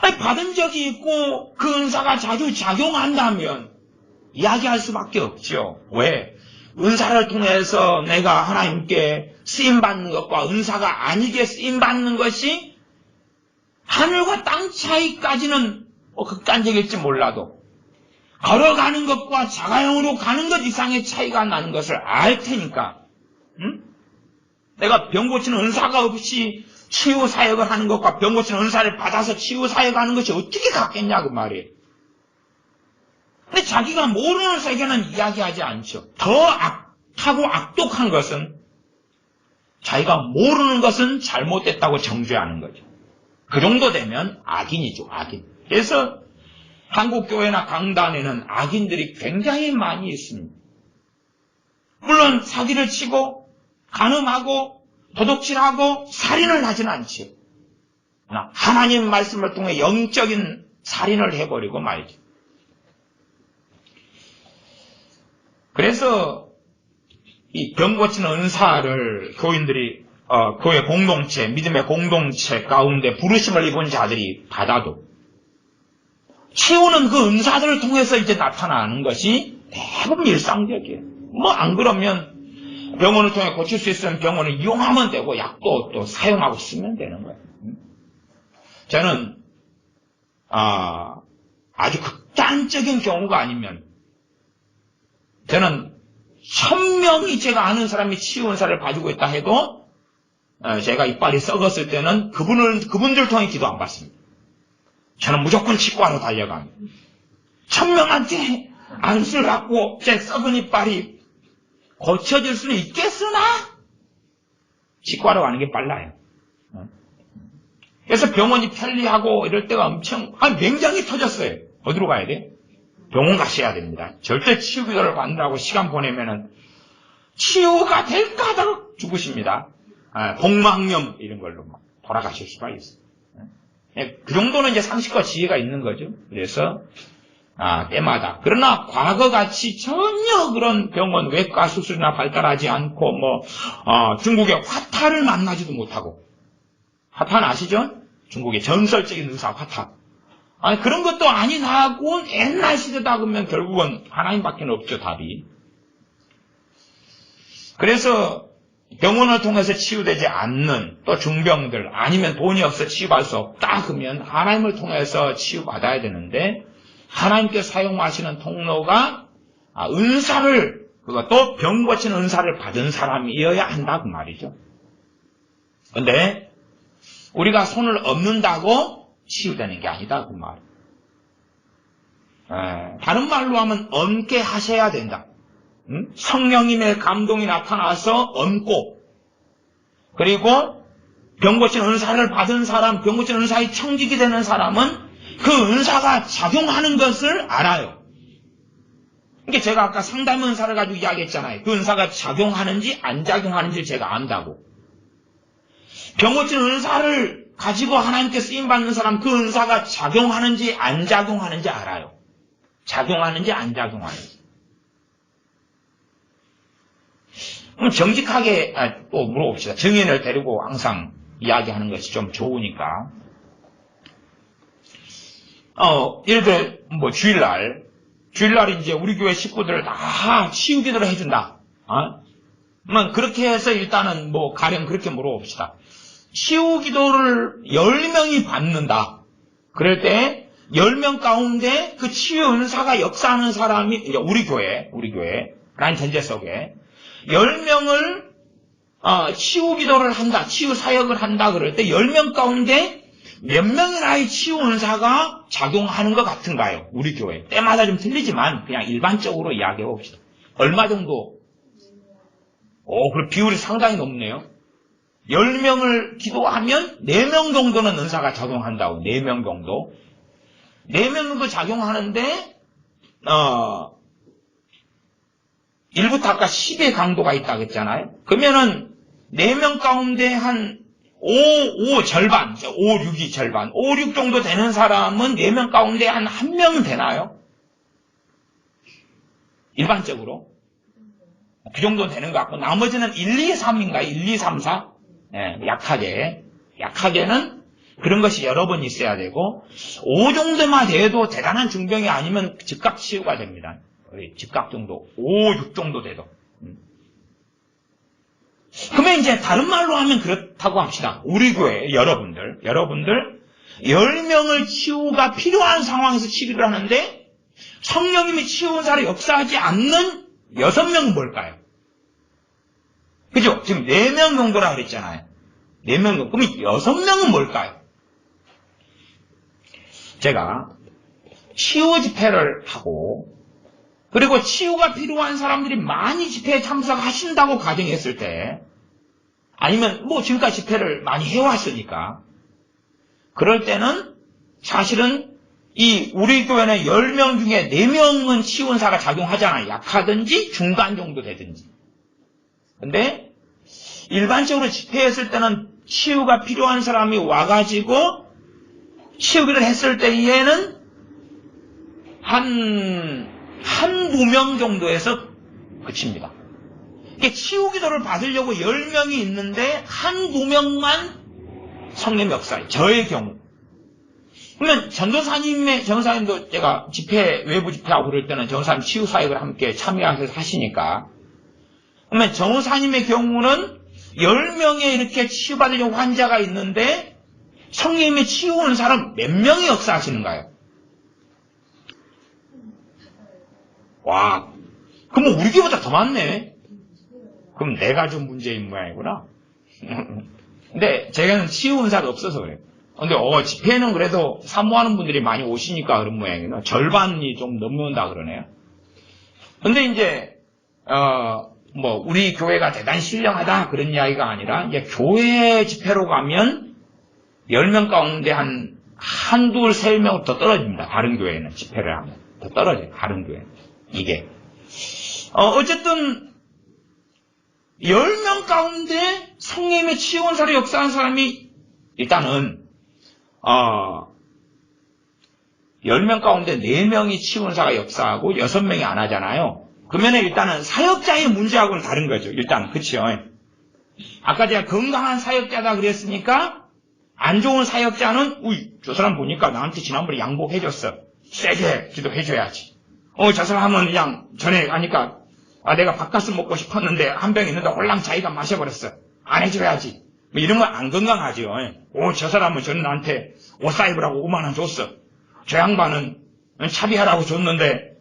아니, 받은 적이 있고 그 은사가 자주 작용한다면 이야기할 수밖에 없죠. 왜? 은사를 통해서 내가 하나님께 쓰임받는 것과 은사가 아니게 쓰임받는 것이 하늘과 땅 차이까지는 극단적일지 몰라도 걸어가는 것과 자가용으로 가는 것 이상의 차이가 나는 것을 알 테니까, 내가 병 고치는 은사가 없이 치유 사역을 하는 것과 병 고치는 은사를 받아서 치유 사역하는 것이 어떻게 같겠냐 그 말이에요. 근데 자기가 모르는 세계는 이야기하지 않죠. 더 악하고 악독한 것은 자기가 모르는 것은 잘못됐다고 정죄하는 거죠. 그 정도 되면 악인이죠, 악인. 그래서 한국교회나 강단에는 악인들이 굉장히 많이 있습니다. 물론 사기를 치고 간음하고 도둑질하고 살인을 하지는 않죠. 하나님 말씀을 통해 영적인 살인을 해버리고 말이죠. 그래서 이 병 고치는 은사를 교인들이 교회 공동체, 믿음의 공동체 가운데 부르심을 입은 자들이 받아도 치유는 그 은사들을 통해서 이제 나타나는 것이 대부분 일상적이에요. 뭐 안 그러면 병원을 통해 고칠 수 있으면 병원을 이용하면 되고 약도 또 사용하고 쓰면 되는 거예요. 저는 아주 극단적인 경우가 아니면, 저는 1000명이 제가 아는 사람이 치유 은사를 가지고 있다 해도 제가 이빨이 썩었을 때는 그분들 통해 기도 안 받습니다. 저는 무조건 치과로 달려갑니다. 1000명한테 안수를 받고 제 썩은 이빨이 고쳐질 수는 있겠으나 치과로 가는 게 빨라요. 그래서 병원이 편리하고 이럴 때가 맹장이 터졌어요. 어디로 가야 돼? 병원 가셔야 됩니다. 절대 치유 기도를 받느라고 시간 보내면은 치유가 될까 하다가 죽으십니다. 복막염 이런 걸로 막 돌아가실 수가 있어요. 그 정도는 이제 상식과 지혜가 있는 거죠. 그래서, 때마다. 그러나 과거같이 전혀 그런 병원, 외과 수술이나 발달하지 않고, 중국의 화타를 만나지도 못하고. 화타는 아시죠? 중국의 전설적인 의사 화타. 그런 것도 아니하고 옛날 시대다 그러면 결국은 하나님밖에 없죠, 답이. 그래서 병원을 통해서 치유되지 않는 또 중병들 아니면 돈이 없어 치유받을 수 없다 그러면 하나님을 통해서 치유받아야 되는데 하나님께서 사용하시는 통로가 은사를 그것도 병 고치는 은사를 받은 사람이어야 한다 그 말이죠. 근데 우리가 손을 얹는다고 치유되는 게 아니다 그 말. 다른 말로 하면 얹게 하셔야 된다. 성령님의 감동이 나타나서 얹고 그리고 병 고치는 은사를 받은 사람, 병 고치는 은사의 청직이 되는 사람은 그 은사가 작용하는 것을 알아요. 그러니까 제가 아까 상담 은사를 가지고 이야기했잖아요. 그 은사가 작용하는지 안 작용하는지를 제가 안다고. 병 고치는 은사를 가지고 하나님께 쓰임받는 사람 그 은사가 작용하는지 안 작용하는지 알아요. 작용하는지 안 작용하는지. 그럼 정직하게 또 물어봅시다. 증인을 데리고 항상 이야기하는 것이 좀 좋으니까. 예를 들어 주일날 이제 우리 교회 식구들을 다 치유 기도를 해준다. 그렇게 해서 일단은 가령 그렇게 물어봅시다. 치유 기도를 10명이 받는다. 그럴 때 10명 가운데 그 치유 은사가 역사하는 사람이 우리 교회라는 전제 속에 10명을 치유 기도를 한다, 치유 사역을 한다 그럴 때 10명 가운데 몇 명이나의 치유 은사가 작용하는 것 같은가요? 우리 교회. 때마다 좀 틀리지만 그냥 일반적으로 이야기해 봅시다. 얼마 정도? 그 비율이 상당히 높네요. 10명을 기도하면 4명 정도는 은사가 작용한다고. 4명 정도. 4명 정도 작용하는데 1부터 아까 10의 강도가 있다고 했잖아요. 그러면은 4명 가운데 한 5 절반, 5, 6이 절반, 5, 6 정도 되는 사람은 4명 가운데 한 1명은 되나요? 일반적으로. 그 정도 되는 것 같고, 나머지는 1, 2, 3인가요? 1, 2, 3, 4? 약하게는 그런 것이 여러 번 있어야 되고, 5 정도만 돼도 대단한 중병이 아니면 즉각 치유가 됩니다. 즉각 정도, 5, 6 정도 돼도. 그러면 이제 다른 말로 하면 그렇다고 합시다. 우리 교회 여러분들 10명을 치유가 필요한 상황에서 치료를 하는데 성령님이 치유 은사를 역사하지 않는 6명은 뭘까요? 그죠? 지금 4명 정도라 그랬잖아요. 4명 정도. 그럼 6명은 뭘까요? 제가 치유 집회를 하고 그리고 치유가 필요한 사람들이 많이 집회에 참석하신다고 가정했을 때 아니면 지금까지 집회를 많이 해왔으니까 그럴 때는 사실은 우리 교회는 10명 중에 4명은 치유 은사가 작용하잖아요. 약하든지 중간 정도 되든지. 근데 일반적으로 집회했을 때는 치유가 필요한 사람이 와가지고 치유기를 했을 때에는 한두 명 정도에서 그칩니다. 치유 기도를 받으려고 10명이 있는데 한두 명만 성령 역사에 저의 경우. 그러면 전도사님도 제가 외부 집회하고 그럴 때는 전도사님 치유 사역을 함께 참여하셔서 하시니까. 그러면 전도사님의 경우는 10명의 이렇게 치유받으려고 환자가 있는데 성령님의 치유하는 사람 몇 명이 역사하시는가요? 와, 그럼 우리 교회보다 더 많네. 그럼 내가 좀 문제인 모양이구나. 근데 제가는 치유 은사가 없어서 그래요. 근데 집회는 그래도 사모하는 분들이 많이 오시니까 그런 모양이구나. 절반이 좀 넘는다 그러네요. 근데 이제 우리 교회가 대단히 신령하다 그런 이야기가 아니라 이제 교회 집회로 가면 10명 가운데 한둘, 3명 더 떨어집니다. 다른 교회는 집회를 하면 더 떨어져요. 다른 교회는. 이게 어쨌든 10명 가운데 성령님의 치유 은사를 역사한 사람이 일단은 10명 가운데 4명이 치유은사가 역사하고 6명이 안 하잖아요. 그러면 일단은 사역자의 문제하고는 다른 거죠. 일단, 그쵸? 아까 제가 건강한 사역자다 그랬으니까, 안 좋은 사역자는, 저 사람 보니까 나한테 지난번에 양복해줬어. 세게 기도해줘야지. 저 사람은 그냥 전에 가니까, 내가 밥값을 먹고 싶었는데, 한 병 있는데 홀랑 자기가 마셔버렸어. 안 해줘야지. 뭐 이런 건 안 건강하죠. 저 사람은 저는 나한테 옷 사입으라고 5만원 줬어. 저 양반은 차비하라고 줬는데,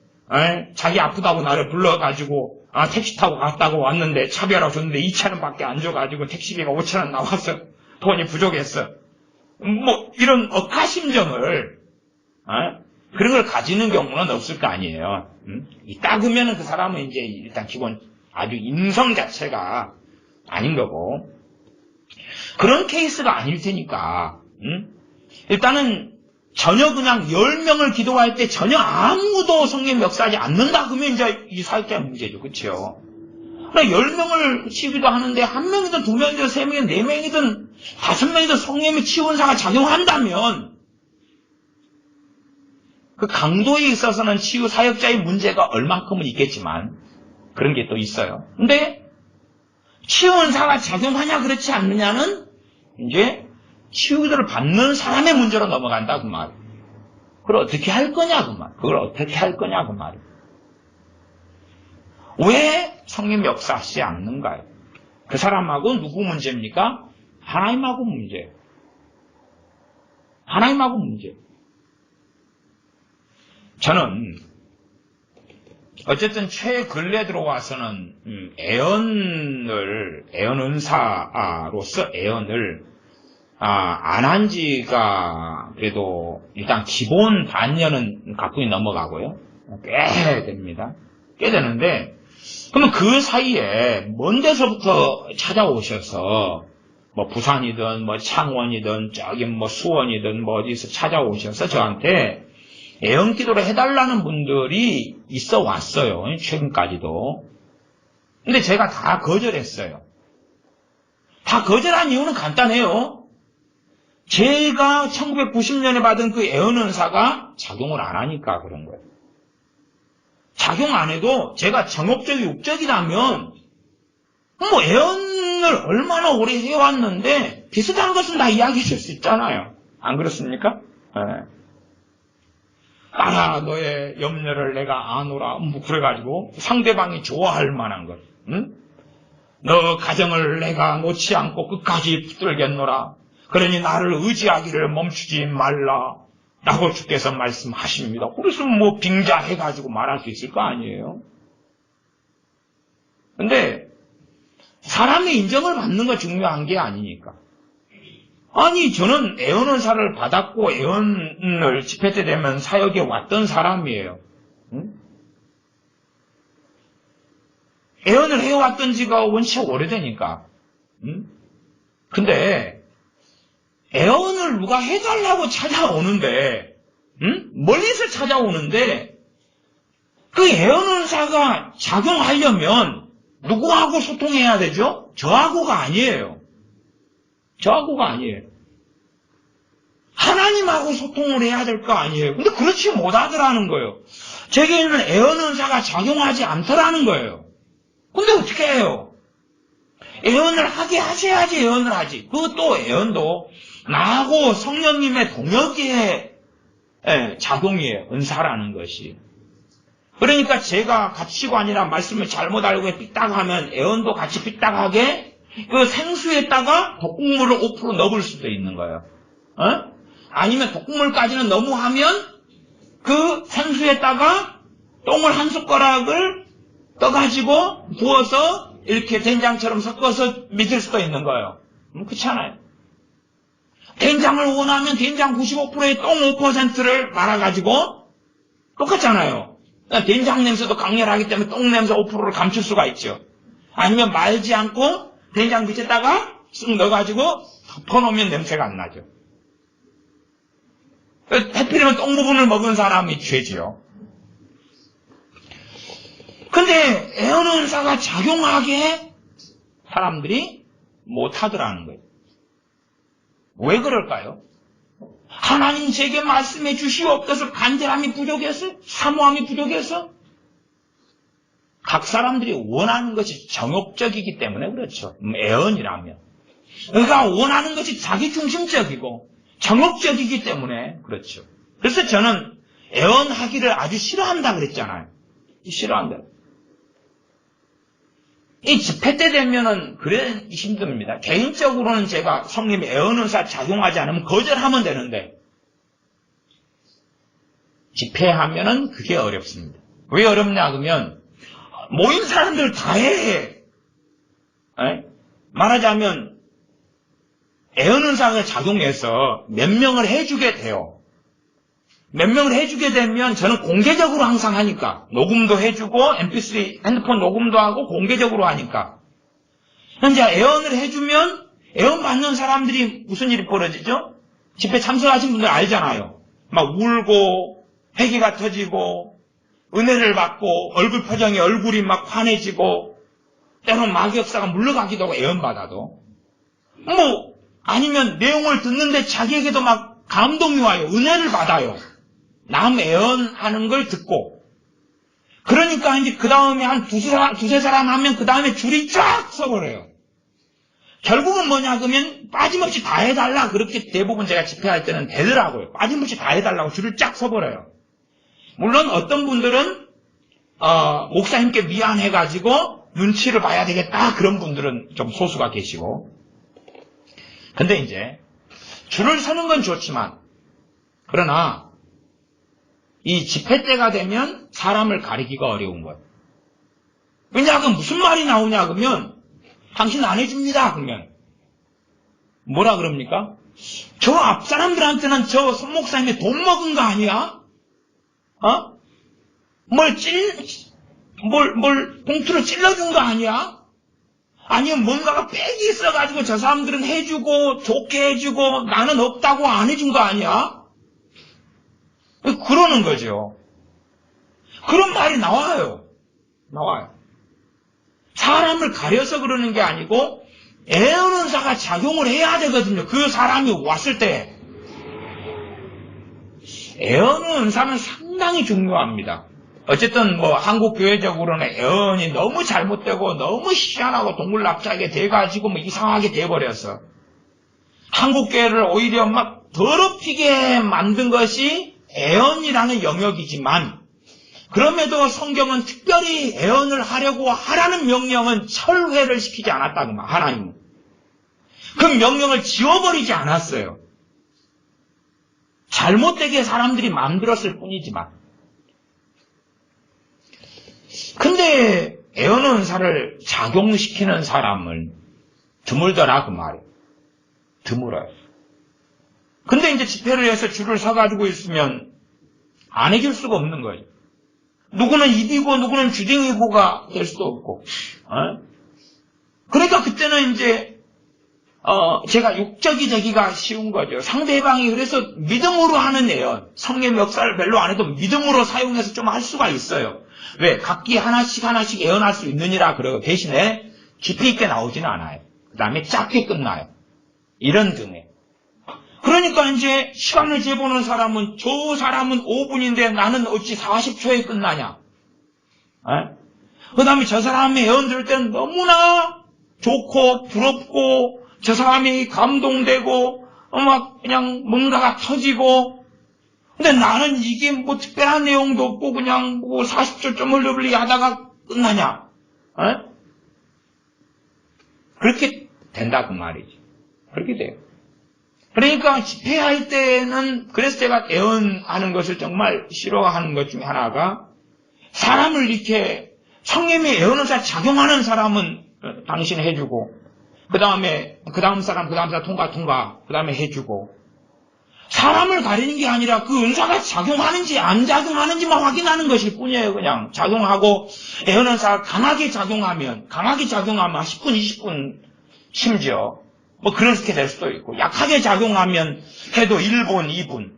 자기 아프다고 나를 불러가지고, 택시 타고 갔다고 왔는데, 차비하라고 줬는데 2,000원밖에 안 줘가지고 택시비가 5,000원 나와서 돈이 부족했어. 뭐, 이런 억하심정을, 그런 걸 가지는 경우는 없을 거 아니에요. 있다 그러면은 그 사람은 이제 일단 기본 아주 인성 자체가 아닌 거고, 그런 케이스가 아닐 테니까, 일단은 전혀 그냥 10명을 기도할 때 전혀 아무도 성령 역사하지 않는다 그러면 이제 이 사역자의 문제죠. 그렇죠? 10명을 치기도 하는데 1명이든 2명이든 3명이든 4명이든 5명이든 성령의 치유은사가 작용한다면 그 강도에 있어서는 치유 사역자의 문제가 얼만큼은 있겠지만 그런 게 또 있어요. 근데 치유은사가 작용하냐 그렇지 않느냐는 이제 치유를 받는 사람의 문제로 넘어간다 그 말. 그걸 어떻게 할 거냐 그 말. 그걸 어떻게 할 거냐 그 말. 왜 성령 역사하지 않는가요? 그 사람하고 누구 문제입니까? 하나님하고 문제. 하나님하고 문제. 저는 어쨌든 최근래 들어와서는 애언은사로서 애언을 안 한 지가 그래도 일단 기본 반년은 가뿐히 넘어가고요. 꽤 됩니다. 꽤 되는데 그러면 그 사이에 먼 데서부터 찾아오셔서 뭐 부산이든 뭐 창원이든 저기 뭐 수원이든 뭐 어디서 찾아오셔서 저한테 애언 기도를 해달라는 분들이 있어 왔어요. 최근까지도. 근데 제가 다 거절했어요. 다 거절한 이유는 간단해요. 제가 1990년에 받은 그 애언은사가 작용을 안 하니까 그런 거예요. 작용 안 해도 제가 정욕적이 육적이라면 뭐 애언을 얼마나 오래 해왔는데 비슷한 것은 다 이야기해 줄 수 있잖아요. 안 그렇습니까? 네. 너의 염려를 내가 아노라 뭐 그래가지고 상대방이 좋아할 만한 것. 응? 너 가정을 내가 놓지 않고 끝까지 붙들겠노라. 그러니 나를 의지하기를 멈추지 말라. 라고 주께서 말씀하십니다. 그래서 뭐 빙자해가지고 말할 수 있을 거 아니에요. 근데 사람의 인정을 받는 거 중요한 게 아니니까. 아니 저는 애언은사를 받았고 애언을 집회 때 되면 사역에 왔던 사람이에요. 응? 애언을 해왔던 지가 원체 오래되니까. 응? 근데 애언을 누가 해달라고 찾아오는데 멀리서 찾아오는데 그 애언은사가 작용하려면 누구하고 소통해야 되죠? 저하고가 아니에요. 저하고가 아니에요. 하나님하고 소통을 해야 될 거 아니에요. 근데 그렇지 못하더라는 거예요. 제게 있는 애언은사가 작용하지 않더라는 거예요. 근데 어떻게 해요? 애언을 하게 하셔야지 애언을 하지. 그것도 애언도 나하고 성령님의 동역의 작용이에요. 은사라는 것이. 그러니까 제가 가치관이나 말씀을 잘못 알고 삐딱하면 애언도 같이 삐딱하게 그 생수에다가 독국물을 5% 넣을 수도 있는 거예요. 아니면 독국물까지는 너무 하면 그 생수에다가 똥을 한 숟가락을 떠가지고 부어서 이렇게 된장처럼 섞어서 믿을 수도 있는 거예요. 그렇잖아요. 된장을 원하면 된장 95%에 똥 5%를 말아가지고 똑같잖아요. 된장 냄새도 강렬하기 때문에 똥 냄새 5%를 감출 수가 있죠. 아니면 말지 않고 된장 밑에다가 쓱 넣어가지고 덮어놓으면 냄새가 안 나죠. 해필이면 똥 부분을 먹은 사람이 죄지요. 근데 애언은사가 작용하게 사람들이 못하더라는 거예요. 왜 그럴까요? 하나님 제게 말씀해 주시옵소서. 간절함이 부족해서? 사모함이 부족해서? 각 사람들이 원하는 것이 정욕적이기 때문에 그렇죠. 애언이라면. 그러니까 원하는 것이 자기중심적이고 정욕적이기 때문에 그렇죠. 그래서 저는 애언하기를 아주 싫어한다 그랬잖아요. 싫어한다. 이 집회 때 되면은 그래 힘듭니다. 개인적으로는 제가 성님의 애언은사 작용하지 않으면 거절하면 되는데 집회하면은 그게 어렵습니다. 왜 어렵냐 그러면 모인 사람들 다 해. 말하자면 애언은사가 작용해서 몇 명을 해주게 돼요. 몇 명을 해주게 되면 저는 공개적으로 항상 하니까 녹음도 해주고 mp3 핸드폰 녹음도 하고 공개적으로 하니까 현재 애언을 해주면 애언 받는 사람들이 무슨 일이 벌어지죠? 집회 참석하신 분들 알잖아요. 막 울고 회개가 터지고 은혜를 받고 얼굴 표정이 얼굴이 막 환해지고 때로는 마귀역사가 물러가기도 하고 애언 받아도 아니면 내용을 듣는데 자기에게도 막 감동이 와요. 은혜를 받아요. 남 애언하는 걸 듣고. 그러니까 이제 그 다음에 한 두세 사람 하면 그 다음에 줄이 쫙 서버려요. 결국은 뭐냐 그러면 빠짐없이 다 해달라. 그렇게 대부분 제가 집회할 때는 되더라고요. 빠짐없이 다 해달라고 줄을 쫙 서버려요. 물론 어떤 분들은 목사님께 미안해가지고 눈치를 봐야 되겠다. 그런 분들은 좀 소수가 계시고. 근데 이제 줄을 서는 건 좋지만 그러나 이 집회 때가 되면 사람을 가리기가 어려운 거예요. 왜냐하면 무슨 말이 나오냐 그러면 당신 안 해줍니다. 그러면 뭐라 그럽니까? 저 앞 사람들한테는 저 손목사님이 돈 먹은 거 아니야? 뭘 봉투로 찔러준 거 아니야? 아니면 뭔가가 빽이 있어가지고 저 사람들은 해주고 좋게 해주고 나는 없다고 안 해준 거 아니야? 그러는 거죠. 그런 말이 나와요. 사람을 가려서 그러는 게 아니고 애언은사가 작용을 해야 되거든요. 그 사람이 왔을 때. 애언은사는 상당히 중요합니다. 어쨌든 한국 교회적으로는 애언이 너무 잘못되고 너무 희한하고 동물납작하게 돼가지고 이상하게 돼버려서 한국 교회를 오히려 막 더럽히게 만든 것이 애언이라는 영역이지만 그럼에도 성경은 특별히 애언을 하려고 하라는 명령은 철회를 시키지 않았다고 하나님은. 그 명령을 지워버리지 않았어요. 잘못되게 사람들이 만들었을 뿐이지만. 근데 애언은사를 작용시키는 사람은 드물더라 그 말이에요. 드물어요. 근데 이제 집회를 해서 줄을 서가지고 있으면 안 해줄 수가 없는 거예요. 누구는 입이고 누구는 주댕이고가 될 수도 없고. 그러니까 그때는 이제 제가 육적이 되기가 쉬운 거죠. 상대방이 그래서 믿음으로 하는 애언, 성령 역사를 별로 안 해도 믿음으로 사용해서 좀 할 수가 있어요. 왜? 각기 하나씩 애언할 수 있느니라 그러고 대신에 깊이 있게 나오지는 않아요. 그 다음에 짧게 끝나요. 이런 등의. 그러니까 이제 시간을 재보는 사람은 저 사람은 5분인데 나는 어찌 40초에 끝나냐. 그 다음에 저 사람의 애언 들을 때는 너무나 좋고 부럽고 저 사람이 감동되고 막 그냥 뭔가가 터지고 근데 나는 이게 특별한 내용도 없고 그냥 40초 좀 흘려불리 하다가 끝나냐. 그렇게 된다 그 말이지. 그렇게 돼요. 그러니까 집회할 때는 그래서 제가 애언하는 것을 정말 싫어하는 것 중에 하나가 사람을 이렇게 성령의 애언은사 작용하는 사람은 당신 해주고 그 다음 사람 통과 그 다음에 해주고 사람을 가리는 게 아니라 그 은사가 작용하는지 안 작용하는지만 확인하는 것일 뿐이에요. 그냥 작용하고 애언은사가 강하게 작용하면 10분 20분 심지어 그렇게 될 수도 있고 약하게 작용하면 해도 1분 2분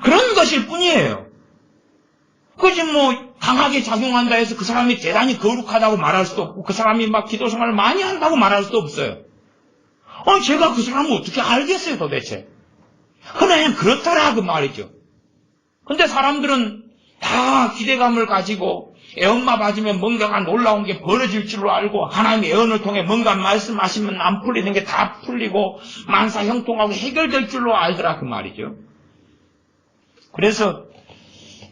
그런 것일 뿐이에요. 그지 강하게 작용한다 해서 그 사람이 대단히 거룩하다고 말할 수도 없고 그 사람이 막 기도 생활을 많이 한다고 말할 수도 없어요. 제가 그 사람을 어떻게 알겠어요, 도대체? 그냥 그렇더라, 그 말이죠. 근데 사람들은 다 기대감을 가지고 애언마 맞으면 뭔가가 놀라운 게 벌어질 줄로 알고 하나님의 애언을 통해 뭔가 말씀하시면 안 풀리는 게 다 풀리고 만사 형통하고 해결될 줄로 알더라, 그 말이죠. 그래서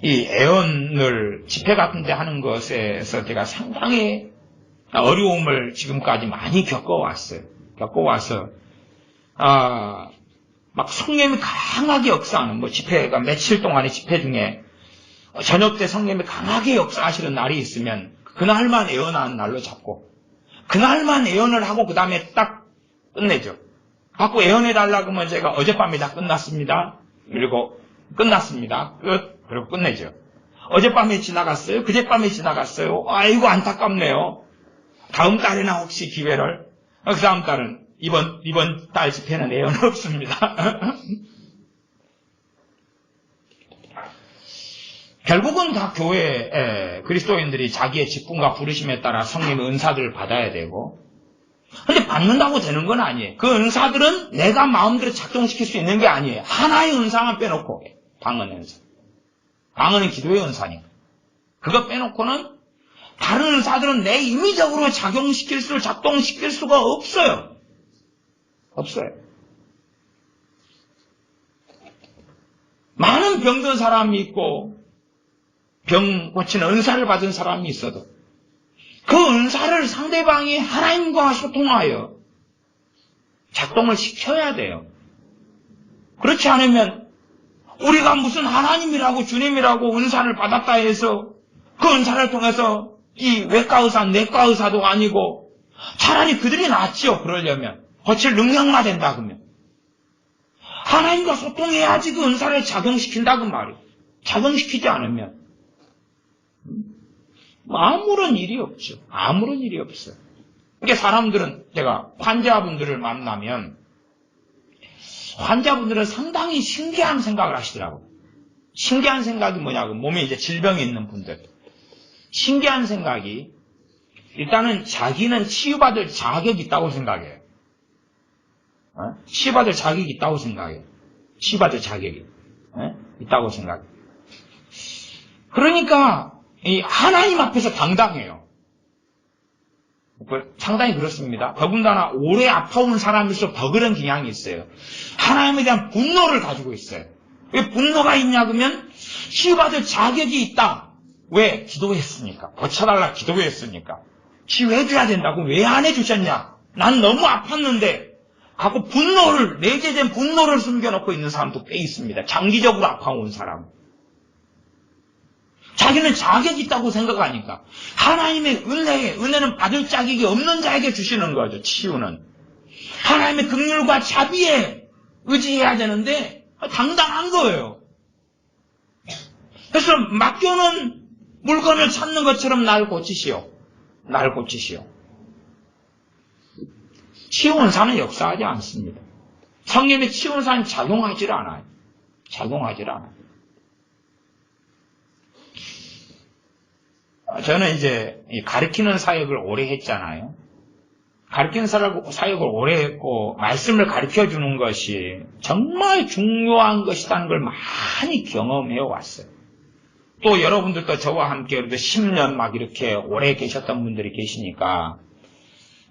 이 애언을 집회 같은 데 하는 것에서 제가 상당히 어려움을 지금까지 많이 겪어왔어요. 겪어와서 막 성령이 강하게 역사하는 집회가 며칠 동안의 집회 중에 저녁 때 성령이 강하게 역사하시는 날이 있으면 그날만 애언하는 날로 잡고 그날만 애언을 하고 그 다음에 딱 끝내죠. 자꾸 애언해달라고 하면 제가 어젯밤에 다 끝났습니다. 그리고 끝났습니다. 끝. 그리고 끝내죠. 어젯밤에 지나갔어요. 그젯밤에 지나갔어요. 아이고 안타깝네요. 다음 달에나 혹시 기회를. 그 다음 달은 이번 달 집회는 애언 없습니다. 결국은 다 교회 그리스도인들이 자기의 직분과 부르심에 따라 성령의 은사들을 받아야 되고, 근데 받는다고 되는 건 아니에요. 그 은사들은 내가 마음대로 작동시킬 수 있는 게 아니에요. 하나의 은사만 빼놓고 방언 은사. 방언은 기도의 은사니까. 그거 빼놓고는 다른 은사들은 내 임의적으로 작동시킬 수가 없어요. 없어요. 많은 병든 사람이 있고 병 고치는 은사를 받은 사람이 있어도 그 은사를 상대방이 하나님과 소통하여 작동을 시켜야 돼요. 그렇지 않으면 우리가 무슨 하나님이라고 주님이라고 은사를 받았다 해서 그 은사를 통해서 이 외과 의사, 내과 의사도 아니고 차라리 그들이 낫지요. 그러려면 고칠 능력만 된다 그러면 하나님과 소통해야지 그 은사를 작용시킨다 그 말이에요. 작용시키지 않으면 아무런 일이 없죠. 아무런 일이 없어요. 그러니까 사람들은 제가 환자분들을 만나면 환자분들은 상당히 신기한 생각을 하시더라고요. 신기한 생각이 뭐냐고, 몸에 이제 질병이 있는 분들. 신기한 생각이, 일단은 자기는 치유받을 자격이 있다고 생각해요. 치유받을 자격이 있다고 생각해요. 치유받을 자격이 있다고 생각해요. 그러니까, 이 하나님 앞에서 당당해요. 상당히 그렇습니다. 더군다나 오래 아파온 사람일수록 더 그런 경향이 있어요. 하나님에 대한 분노를 가지고 있어요. 왜 분노가 있냐 그러면 치유받을 자격이 있다. 왜? 기도했으니까. 고쳐달라 기도했으니까. 치유해줘야 된다고 왜 안 해주셨냐? 난 너무 아팠는데 하고 분노를, 내재된 분노를 숨겨놓고 있는 사람도 꽤 있습니다. 장기적으로 아파온 사람. 자기는 자격이 있다고 생각하니까 하나님의 은혜는 받을 자격이 없는 자에게 주시는 거죠. 치유는 하나님의 긍휼과 자비에 의지해야 되는데 당당한 거예요. 그래서 맡겨놓은 물건을 찾는 것처럼 날 고치시오. 날 고치시오. 치유 은사는 역사하지 않습니다. 성령의 치유 은사는 작용하지 않아요. 작용하지 않아요. 저는 이제 가르치는 사역을 오래 했잖아요. 가르치는 사역을 오래 했고 말씀을 가르쳐주는 것이 정말 중요한 것이라는 걸 많이 경험해 왔어요. 또 여러분들도 저와 함께 그래도 10년 막 이렇게 오래 계셨던 분들이 계시니까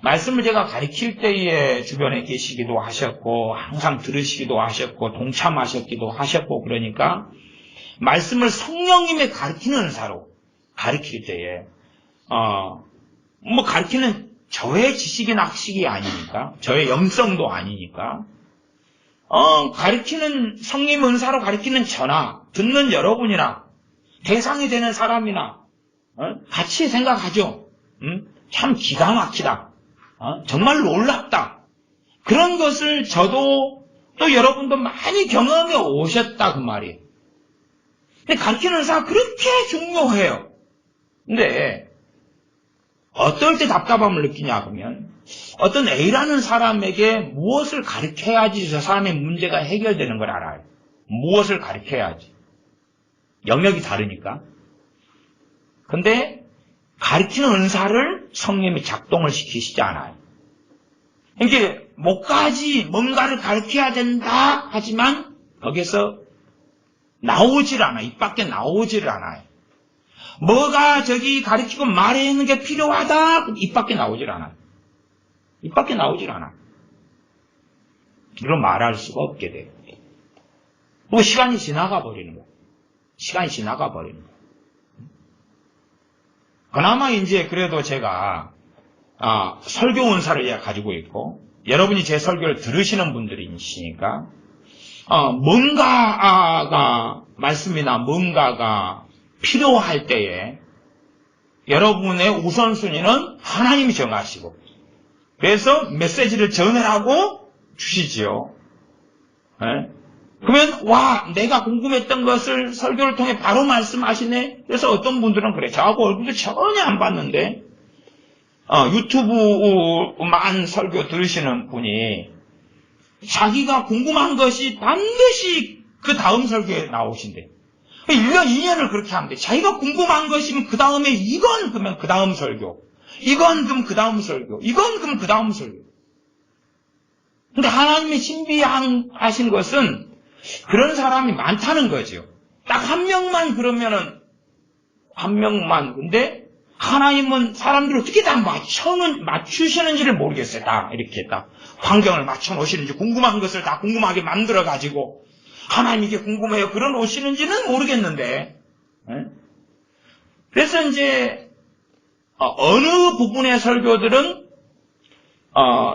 말씀을 제가 가르칠 때에 주변에 계시기도 하셨고 항상 들으시기도 하셨고 동참하셨기도 하셨고 그러니까 말씀을 성령님의 가르치는 은사로 가르칠 때에 가르치는 저의 지식이나 학식이 아니니까 저의 영성도 아니니까 가르치는 성령 은사로 가르치는 저나 듣는 여러분이나 대상이 되는 사람이나 같이 생각하죠. 참 기가 막히다. 정말 놀랍다. 그런 것을 저도 또 여러분도 많이 경험해 오셨다 그 말이에요. 근데 가르치는 은사가 그렇게 중요해요. 근데 어떨 때 답답함을 느끼냐 그러면 어떤 A라는 사람에게 무엇을 가르쳐야지 저 사람의 문제가 해결되는 걸 알아요. 무엇을 가르쳐야지. 영역이 다르니까. 근데 가르치는 은사를 성령이 작동을 시키시지 않아요. 이게 목까지 뭔가를 가르쳐야 된다 하지만 거기서 나오질 않아. 입 밖에 나오질 않아요. 뭐가 저기 가르치고 말하는 게 필요하다. 입 밖에 나오질 않아요. 입 밖에 나오질 않아. 이로 말할 수가 없게 돼요. 그리고 시간이 지나가 버리는 거예요. 시간이 지나가 버리는 거예요. 그나마 이제 그래도 제가 설교 은사를 가지고 있고 여러분이 제 설교를 들으시는 분들이시니까 뭔가가 말씀이나 뭔가가 필요할 때에 여러분의 우선순위는 하나님이 정하시고 그래서 메시지를 전하라고 주시지요. 네? 그러면 내가 궁금했던 것을 설교를 통해 바로 말씀하시네. 그래서 어떤 분들은 그래. 저하고 얼굴도 전혀 안 봤는데 유튜브만 설교 들으시는 분이 자기가 궁금한 것이 반드시 그 다음 설교에 나오신대. 1년, 2년을 그렇게 하면 돼. 자기가 궁금한 것이면 그 다음에 이건 그러면 그 다음 설교. 이건 그럼 그 다음 설교. 이건 그럼 그 다음 설교. 근데 하나님의 신비하신 것은 그런 사람이 많다는 거죠. 딱 한 명만 그러면은 한 명만. 근데 하나님은 사람들을 어떻게 다 맞추시는지를 모르겠어요. 다 이렇게 딱 환경을 맞춰 놓으시는지 궁금한 것을 다 궁금하게 만들어 가지고 하나님 이게 궁금해요. 그런 오시는지는 모르겠는데. 그래서 이제 어느 부분의 설교들은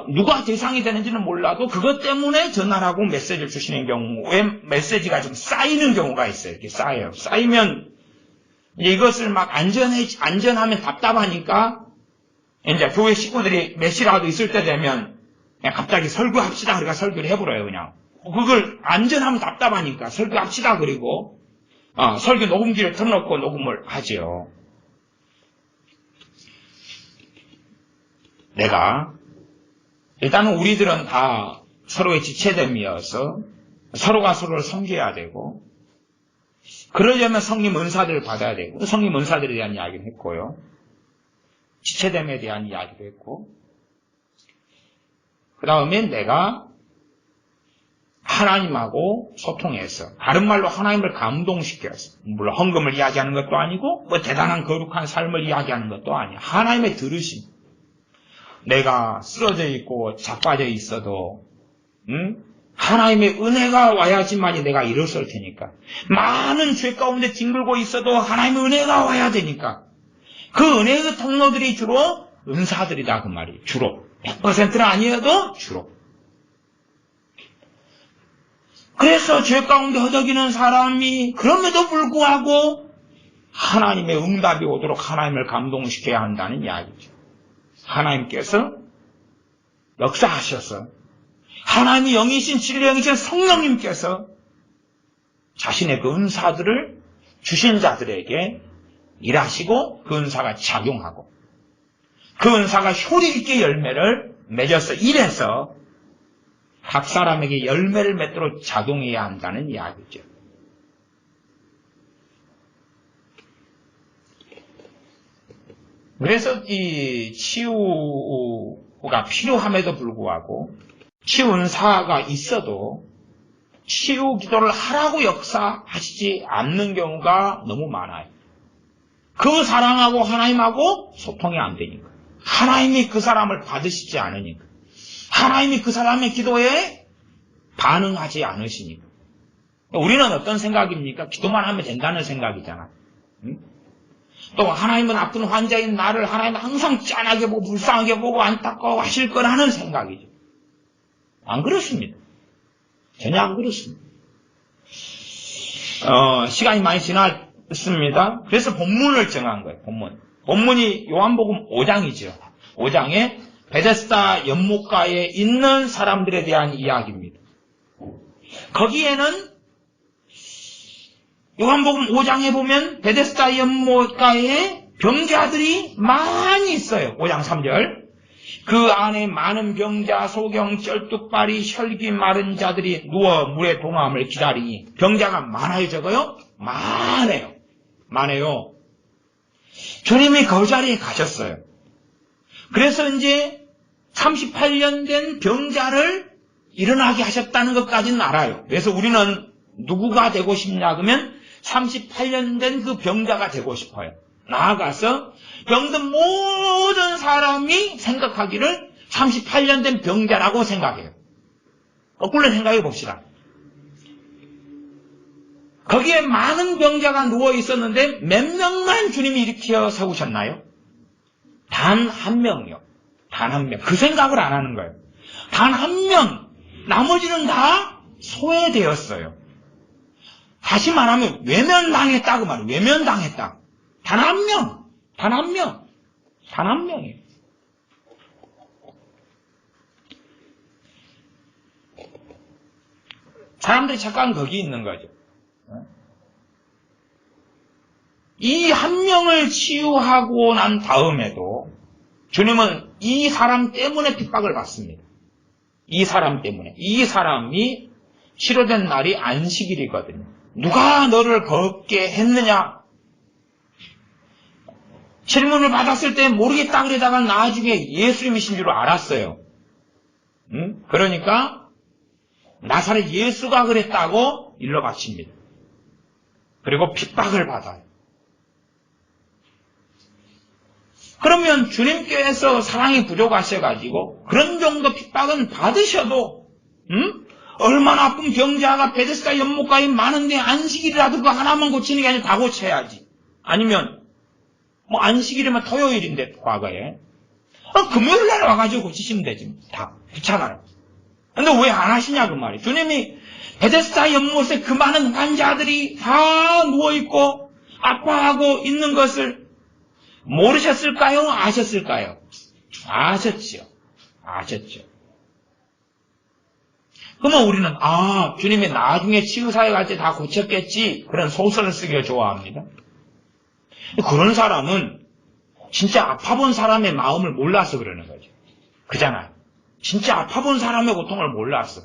누가 대상이 되는지는 몰라도 그것 때문에 전하라고 메시지를 주시는 경우에 메시지가 좀 쌓이는 경우가 있어요. 이렇게 쌓여요. 쌓이면 이것을 막 안전하면 답답하니까 이제 교회 식구들이 몇이라도 있을 때 되면 그냥 갑자기 설교합시다. 그러니까 설교를 해버려요. 그냥 그걸 안전하면 답답하니까 설교합시다. 그리고 설교 녹음기를 틀어놓고 녹음을 하죠. 일단은 우리들은 다 서로의 지체됨이어서 서로가 서로를 섬겨야 되고 그러려면 성령 은사들을 받아야 되고 성령 은사들에 대한 이야기를 했고요. 지체됨에 대한 이야기도 했고 그 다음에 내가 하나님하고 소통해서 다른 말로 하나님을 감동시켜서 물론 헌금을 이야기하는 것도 아니고 뭐 대단한 거룩한 삶을 이야기하는 것도 아니야. 하나님의 들으심. 내가 쓰러져 있고 자빠져 있어도 하나님의 은혜가 와야지만이 내가 일어설 테니까 많은 죄 가운데 뒹굴고 있어도 하나님의 은혜가 와야 되니까 그 은혜의 통로들이 주로 은사들이다 그 말이에요. 주로 100%는 아니어도 주로. 그래서 죄 가운데 허덕이는 사람이 그럼에도 불구하고 하나님의 응답이 오도록 하나님을 감동시켜야 한다는 이야기죠. 하나님께서 역사하셔서 하나님의 영이신 진리의 영이신 성령님께서 자신의 그 은사들을 주신 자들에게 일하시고 그 은사가 작용하고 그 은사가 효리 있게 열매를 맺어서 일해서 각 사람에게 열매를 맺도록 작용해야 한다는 이야기죠. 그래서 이 치유가 필요함에도 불구하고 치유 은사가 있어도 치유 기도를 하라고 역사하시지 않는 경우가 너무 많아요. 그 사랑하고 하나님하고 소통이 안 되니까. 하나님이 그 사람을 받으시지 않으니까. 하나님이 그 사람의 기도에 반응하지 않으시니까. 우리는 어떤 생각입니까? 기도만 하면 된다는 생각이잖아. 또 하나님은 아픈 환자인 나를 하나님은 항상 짠하게 보고 불쌍하게 보고 안타까워 하실 거라는 생각이죠. 안 그렇습니다. 전혀 안 그렇습니다. 시간이 많이 지났습니다. 그래서 본문을 정한 거예요. 본문이 요한복음 5장이죠. 5장에 베데스다 연못가에 있는 사람들에 대한 이야기입니다. 거기에는 요한복음 5장에 보면 베데스다 연못가에 병자들이 많이 있어요. 5장 3절. 그 안에 많은 병자, 소경, 쩔뚝발이, 혈기 마른 자들이 누워 물의 동함을 기다리니 병자가 많아요, 적어요? 많아요. 주님이 그 자리에 가셨어요. 그래서 이제 38년 된 병자를 일어나게 하셨다는 것까지는 알아요. 그래서 우리는 누구가 되고 싶냐 그러면 38년 된 그 병자가 되고 싶어요. 나아가서 병든 모든 사람이 생각하기를 38년 된 병자라고 생각해요. 거꾸로 생각해 봅시다. 거기에 많은 병자가 누워 있었는데 몇 명만 주님이 일으켜 세우셨나요? 단 한 명이요. 단 한 명. 그 생각을 안 하는 거예요. 단 한 명. 나머지는 다 소외되었어요. 다시 말하면 외면당했다고 말해요. 외면당했다. 단 한 명. 단 한 명. 단 한 명이에요. 사람들이 잠깐 거기 있는 거죠. 이 한 명을 치유하고 난 다음에도 주님은 이 사람 때문에 핍박을 받습니다. 이 사람 때문에. 이 사람이 치료된 날이 안식일이거든요. 누가 너를 걷게 했느냐? 질문을 받았을 때 모르겠다 그러다가 나중에 예수님이신 줄 알았어요. 그러니까 나사렛 예수가 그랬다고 일러 바칩니다. 그리고 핍박을 받아요. 그러면 주님께서 사랑이 부족하셔가지고 그런 정도 핍박은 받으셔도 얼마나 아픈 병자가 베데스다 연못가에 많은데 안식일이라도 그거 하나만 고치는 게 아니라 다 고쳐야지. 아니면 뭐 안식일이면 토요일인데 과거에 금요일날 와가지고 고치시면 되지. 다 귀찮아요. 근데 왜 안 하시냐 그 말이에요. 주님이 베데스다 연못에 그 많은 환자들이 다 누워있고 아파하고 있는 것을 모르셨을까요? 아셨을까요? 아셨죠. 아셨죠. 그러면 우리는 주님이 나중에 치유사에 갈 때 다 고쳤겠지 그런 소설을 쓰기가 좋아합니다. 그런 사람은 진짜 아파본 사람의 마음을 몰라서 그러는 거죠. 그잖아요. 진짜 아파본 사람의 고통을 몰랐어.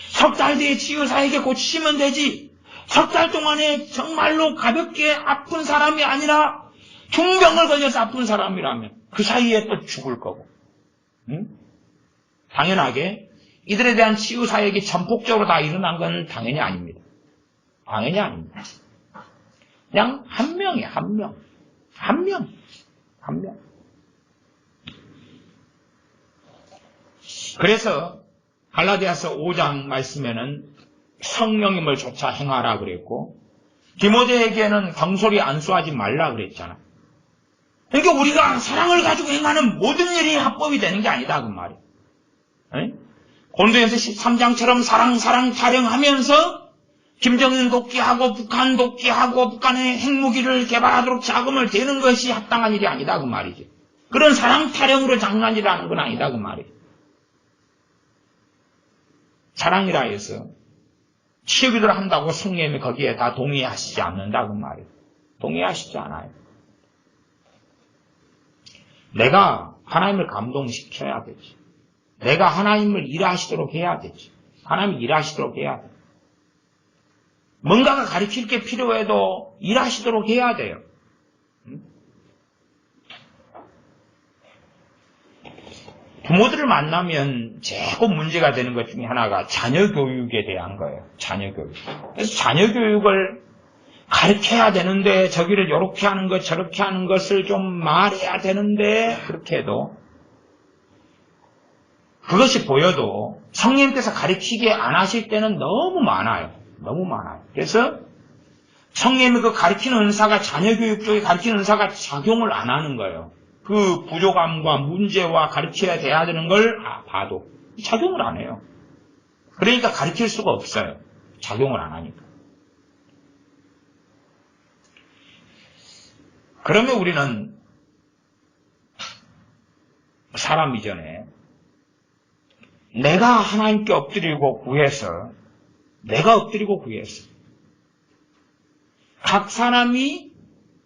석 달 뒤에 치유사에게 고치시면 되지. 석 달 동안에 정말로 가볍게 아픈 사람이 아니라 중병을 걸려서 아픈 사람이라면 그 사이에 또 죽을 거고. 당연하게 이들에 대한 치유 사역이 전폭적으로 다 일어난 건 당연히 아닙니다. 당연히 아닙니다. 그냥 한 명이에요. 한 명. 한 명. 한 명. 그래서 갈라디아서 5장 말씀에는 성령님을 조차 행하라 그랬고 디모데에게는 경솔히 안수하지 말라 그랬잖아. 그러니까 우리가 사랑을 가지고 행하는 모든 일이 합법이 되는 게 아니다 그 말이에요. 고린도전서 13장처럼 사랑 타령하면서 김정은 돕기하고 북한 돕기하고 북한의 핵무기를 개발하도록 자금을 대는 것이 합당한 일이 아니다 그 말이죠. 그런 사랑 타령으로 장난이라는 건 아니다 그 말이에요. 사랑이라 해서 치유기도를 한다고 성령님이 거기에 다 동의하시지 않는다 그 말이에요. 동의하시지 않아요. 내가 하나님을 감동시켜야 되지. 내가 하나님을 일하시도록 해야 되지. 하나님이 일하시도록 해야 돼. 뭔가가 가르칠 게 필요해도 일하시도록 해야 돼요. 부모들을 만나면 제일 문제가 되는 것 중에 하나가 자녀 교육에 대한 거예요. 자녀 교육. 그래서 자녀 교육을 가르쳐야 되는데 저기를 이렇게 하는 것 저렇게 하는 것을 좀 말해야 되는데 그렇게 해도 그것이 보여도 성령님께서 가르치게 안 하실 때는 너무 많아요. 너무 많아요. 그래서 성령님이 그 가르치는 은사가 자녀 교육 쪽에 가르치는 은사가 작용을 안 하는 거예요. 그 부족함과 문제와 가르쳐야 돼야 되는 걸 봐도 작용을 안 해요. 그러니까 가르칠 수가 없어요. 작용을 안 하니까. 그러면 우리는 사람 이전에 내가 하나님께 엎드리고 구해서 각 사람이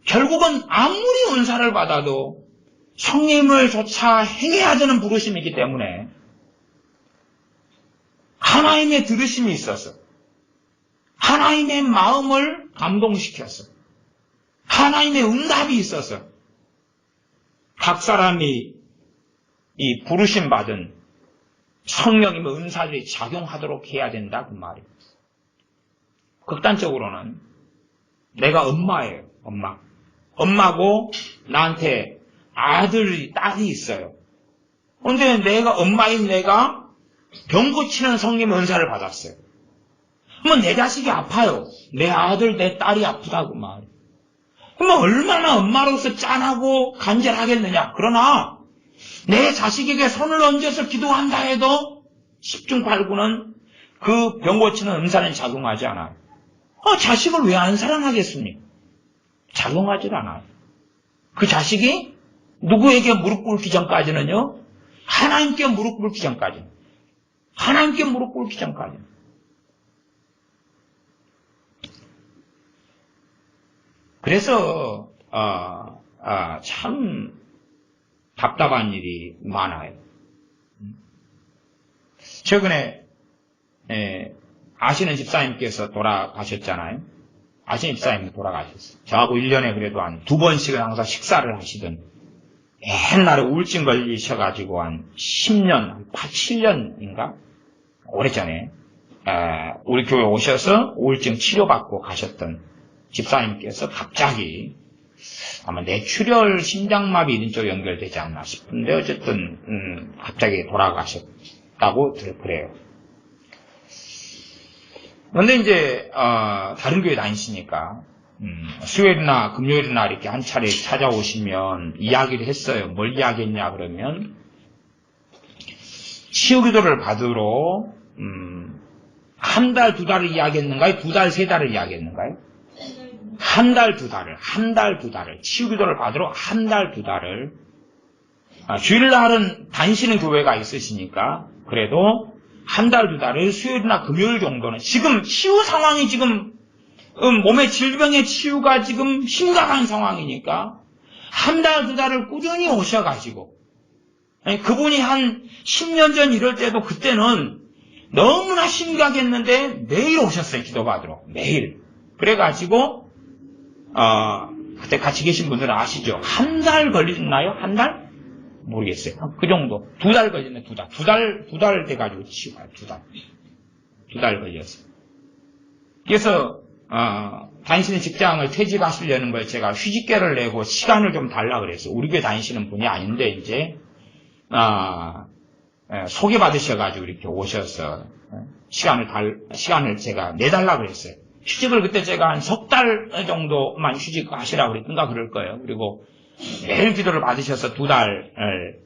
결국은 아무리 은사를 받아도 성령님을 조차 행해야 되는 부르심이기 때문에 하나님의 들으심이 있어서 하나님의 마음을 감동시켜서 하나님의 응답이 있어서 각 사람이 이 부르심 받은 성령님의 은사들이 작용하도록 해야 된다 그 말이에요. 극단적으로는 내가 엄마예요. 엄마고 나한테 아들이 딸이 있어요. 그런데 내가 엄마인 내가 병 고치는 성령의 은사를 받았어요. 그러면 내 자식이 아파요. 내 아들 내 딸이 아프다고 말이에요. 그러면 얼마나 엄마로서 짠하고 간절하겠느냐. 그러나 내 자식에게 손을 얹어서 기도한다 해도 10중 8구는 그 병 고치는 은사는 작용하지 않아요. 자식을 왜 안 사랑하겠습니까? 작용하지 않아요. 그 자식이 누구에게 무릎 꿇기 전까지는요. 하나님께 무릎 꿇기 전까지는. 하나님께 무릎 꿇기 전까지는. 그래서 참 답답한 일이 많아요. 최근에 아시는 집사님께서 돌아가셨잖아요. 아시는 집사님이 돌아가셨어요. 저하고 1년에 그래도 한 2번씩은 항상 식사를 하시던 옛날에 우울증 걸리셔가지고 한 10년, 7년인가? 오래전에 우리 교회 오셔서 우울증 치료받고 가셨던 집사님께서 갑자기 아마 뇌출혈, 심장마비 이런 쪽에 연결되지 않나 싶은데 어쨌든 갑자기 돌아가셨다고 그래요. 그런데 이제 다른 교회 다니시니까 수요일이나 금요일이나 이렇게 한 차례 찾아오시면 이야기를 했어요. 뭘 이야기했냐 그러면 치유기도를 받으러 한 달, 2달을 이야기했는가요? 2달, 3달을 이야기했는가요? 한 달, 2달을 치유기도를 받으러 한 달, 2달을 주일날은 다니시는 교회가 있으시니까 그래도 한 달, 2달을 수요일이나 금요일 정도는 지금 치유 상황이 지금 몸의 질병의 치유가 지금 심각한 상황이니까 한 달, 2달을 꾸준히 오셔가지고 그분이 한 10년 전 이럴 때도 그때는 너무나 심각했는데 매일 오셨어요. 기도받으러. 매일. 그래가지고 그때 같이 계신 분들은 아시죠? 한 달 걸리나요? 한 달? 모르겠어요. 그 정도. 2달 걸렸네, 2달. 2달 돼가지고 치유가요, 2달. 2달 걸렸어요. 그래서, 다니시는 직장을 퇴직하시려는 걸 제가 휴직계를 내고 시간을 좀 달라 그랬어요. 우리 교회 다니시는 분이 아닌데, 이제, 소개받으셔가지고 이렇게 오셔서, 시간을 제가 내달라 그랬어요. 휴직을 그때 제가 한 3달 정도만 휴직하시라고 그랬던가 그럴 거예요. 그리고 매일 기도를 받으셔서 2달을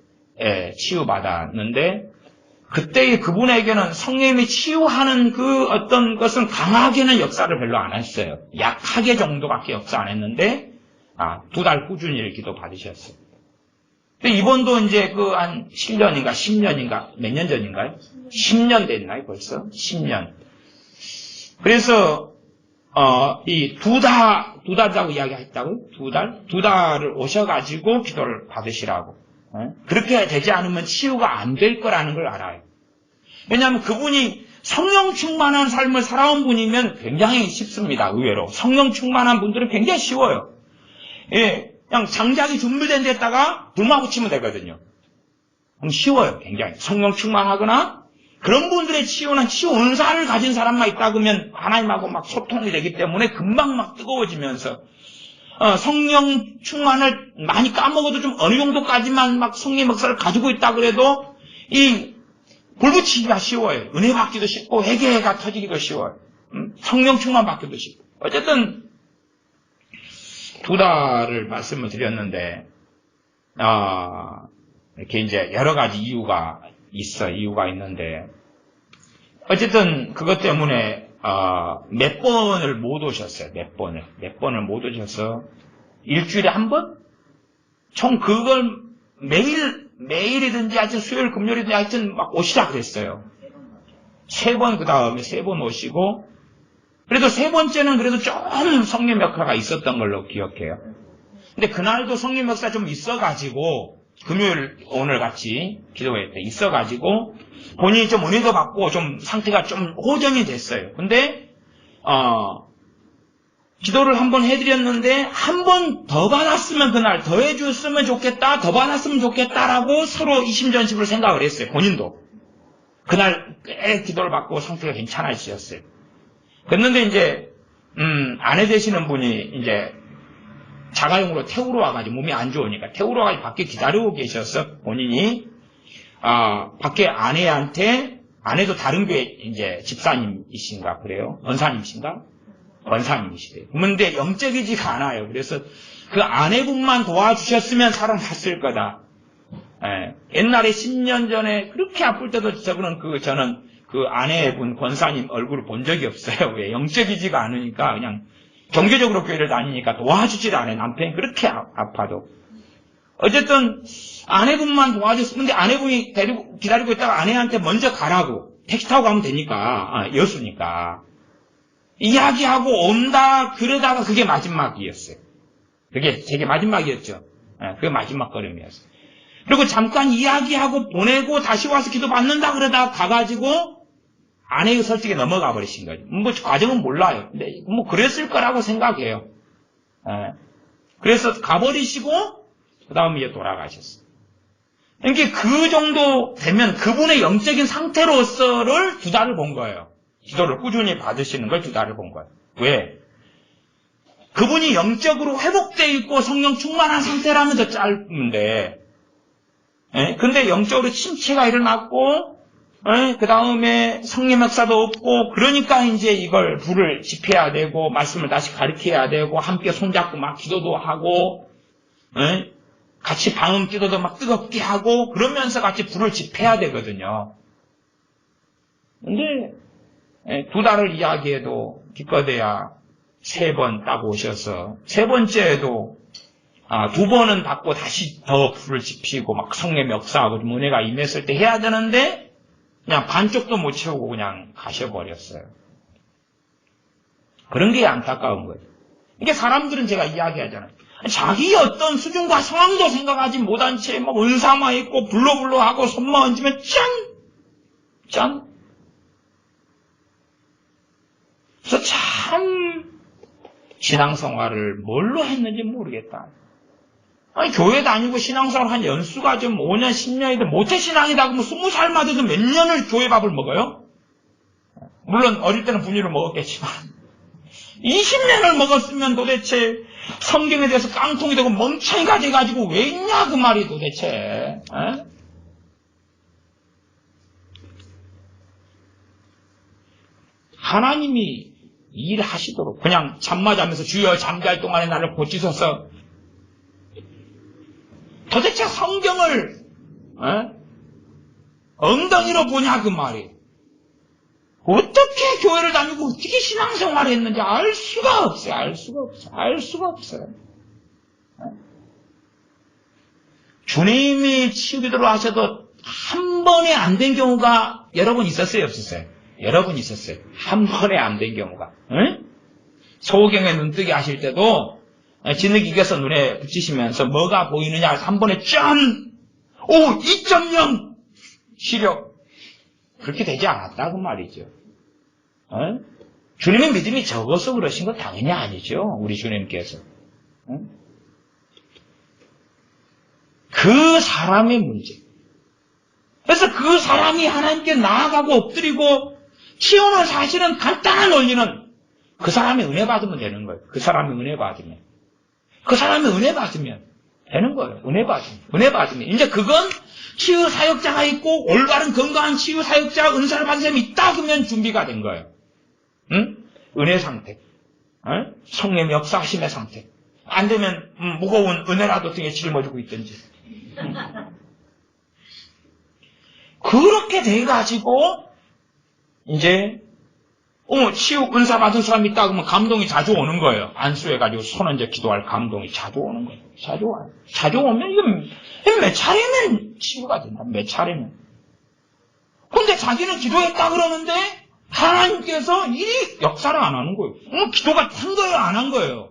치유받았는데 그때의 그분에게는 성령님이 치유하는 그 어떤 것은 강하게는 역사를 별로 안 했어요. 약하게 정도밖에 역사 안 했는데 2달 꾸준히 기도 받으셨어요. 근데 이번도 이제 그 한 7년인가 10년인가 몇 년 전인가요? 10년 됐나요 벌써? 10년. 그래서 이 2달이라고 이야기했다고요? 2달을 오셔가지고 기도를 받으시라고. 그렇게 되지 않으면 치유가 안 될 거라는 걸 알아요. 왜냐하면 그분이 성령 충만한 삶을 살아온 분이면 굉장히 쉽습니다. 의외로. 성령 충만한 분들은 굉장히 쉬워요. 예, 그냥 장작이 준비된 데다가 불만 붙이면 되거든요. 쉬워요. 굉장히. 성령 충만하거나 그런 분들의 치유는 치유 은사를 가진 사람만 있다 그러면 하나님하고 막 소통이 되기 때문에 금방 막 뜨거워지면서 성령 충만을 많이 까먹어도 좀 어느 정도까지만 막 성령 역사를 가지고 있다 그래도 이 불붙이기가 쉬워요. 은혜 받기도 쉽고 회개가 터지기도 쉬워요. 성령 충만 받기도 쉽고. 어쨌든 2달을 말씀을 드렸는데 이렇게 이제 여러 가지 이유가 있는데 어쨌든 그것 때문에 몇 번을 못 오셨어요. 몇 번을 못 오셔서 일주일에 한 번? 총 그걸 매일이든지 하여튼 수요일 금요일이든지 하여튼 막 오시라 그랬어요. 3번 그 다음에 3번 오시고 그래도 3번째는 그래도 좀 성령 역사가 있었던 걸로 기억해요. 근데 그날도 성령 역사 좀 있어가지고 금요일 오늘 같이 기도회 때 있어가지고 본인이 좀 은혜도 받고 좀 상태가 좀 호전이 됐어요. 근데 기도를 한번 해드렸는데 한 번 더 받았으면 그날 더 해줬으면 좋겠다, 더 받았으면 좋겠다라고 서로 이심전심으로 생각을 했어요. 본인도. 그날 꽤 기도를 받고 상태가 괜찮아지셨어요. 그랬는데 이제 아내 되시는 분이 이제 자가용으로 태우러 와가지고 몸이 안 좋으니까 태우러 와가지고 밖에 기다리고 계셔서 본인이 밖에 아내도 다른 교회 이제 집사님이신가 그래요? 권사님이신가? 권사님이시대요. 그런데 영적이지가 않아요. 그래서 그 아내분만 도와주셨으면 살아났을 거다. 예. 옛날에 10년 전에 그렇게 아플 때도 저는 그 아내분 권사님 얼굴을 본 적이 없어요. 왜? 영적이지가 않으니까 그냥 경제적으로 교회를 다니니까 도와주지도 않아요. 남편이 그렇게 아파도. 어쨌든 아내분만 도와줬는데 아내분이 기다리고 있다가 아내한테 먼저 가라고 택시 타고 가면 되니까 여수니까 이야기하고 온다 그러다가 그게 마지막이었어요. 그게 되게 마지막이었죠. 그게 마지막 걸음이었어요. 그리고 잠깐 이야기하고 보내고 다시 와서 기도 받는다 그러다가 가가지고 아내의 설득에 넘어가 버리신 거죠. 뭐 과정은 몰라요. 근데 뭐 그랬을 거라고 생각해요. 그래서 가버리시고 그 다음에 이제 돌아가셨어요. 그러니까 그 정도 되면 그분의 영적인 상태로서를 2달을 본 거예요. 기도를 꾸준히 받으시는 걸 2달을 본 거예요. 왜? 그분이 영적으로 회복되어 있고 성령 충만한 상태라면 더 짧은데 근데 영적으로 침체가 일어났고 그 다음에 성령 역사도 없고 그러니까 이제 이걸 불을 지펴야 되고 말씀을 다시 가르쳐야 되고 함께 손잡고 막 기도도 하고 같이 방음 기도도 막 뜨겁게 하고 그러면서 같이 불을 지펴야 되거든요. 근데 2달을 이야기해도 기껏해야 3번 딱 오셔서 3번째에도 2번은 받고 다시 더 불을 지피고 막 성령 역사하고 좀 은혜가 임했을 때 해야 되는데 그냥 반쪽도 못 채우고 그냥 가셔버렸어요. 그런 게 안타까운 거예요. 이게 사람들은 제가 이야기하잖아요. 자기 어떤 수준과 상황도 생각하지 못한 채 막 은사만 있고 불러하고 손만 얹으면 짠. 그래서 참 신앙생활을 뭘로 했는지 모르겠다. 아니 교회 다니고 신앙생활 한 연수가 좀 5년 10년이든 모태신앙이다 그러면 20살만 돼도 몇 년을 교회 밥을 먹어요? 물론 어릴 때는 분유를 먹었겠지만 20년을 먹었으면 도대체 성경에 대해서 깡통이 되고 멍청이가 돼가지고 왜 있냐 그 말이 도대체. 하나님이 일하시도록 그냥 잠만 자면서 주여 잠잘 동안에 나를 고치소서. 도대체 성경을 엉덩이로 보냐 그 말이. 어떻게 교회를 다니고 어떻게 신앙생활을 했는지 알 수가 없어요. 주님이 치유기도를 하셔도 한 번에 안 된 경우가 여러 번 있었어요, 없었어요? 여러 번 있었어요. 한 번에 안 된 경우가. 소경에 눈뜨게 하실 때도 진흙이겨서 눈에 붙이시면서 뭐가 보이느냐 해서 한 번에 짠! 오! 2.0! 시력. 그렇게 되지 않았다 그 말이죠. 주님의 믿음이 적어서 그러신 건 당연히 아니죠. 우리 주님께서. 그 사람의 문제. 그래서 그 사람이 하나님께 나아가고 엎드리고 치유는 사실은 간단한 원리는 그 사람이 은혜 받으면 되는 거예요. 그 사람이 은혜 받으면 되는 거예요. 은혜 받으면. 이제 그건 치유 사역자가 있고 올바른 건강한 치유 사역자 은사를 받은 사람이 있다 그러면 준비가 된 거예요. 은혜 상태. 성령 역사하심의 상태. 안 되면 무거운 은혜라도 등에 짊어지고 있든지. 그렇게 돼가지고 이제 치유 은사 받은 사람이 있다 그러면 감동이 자주 오는 거예요. 안수해가지고 손 얹어 기도할 감동이 자주 오는 거예요. 자주 오면 이거 몇 차례면 치유가 된다. 몇 차례면. 근데 자기는 기도했다 그러는데 하나님께서 이리 역사를 안 하는 거예요. 기도가 한 거예요, 안 한 거예요?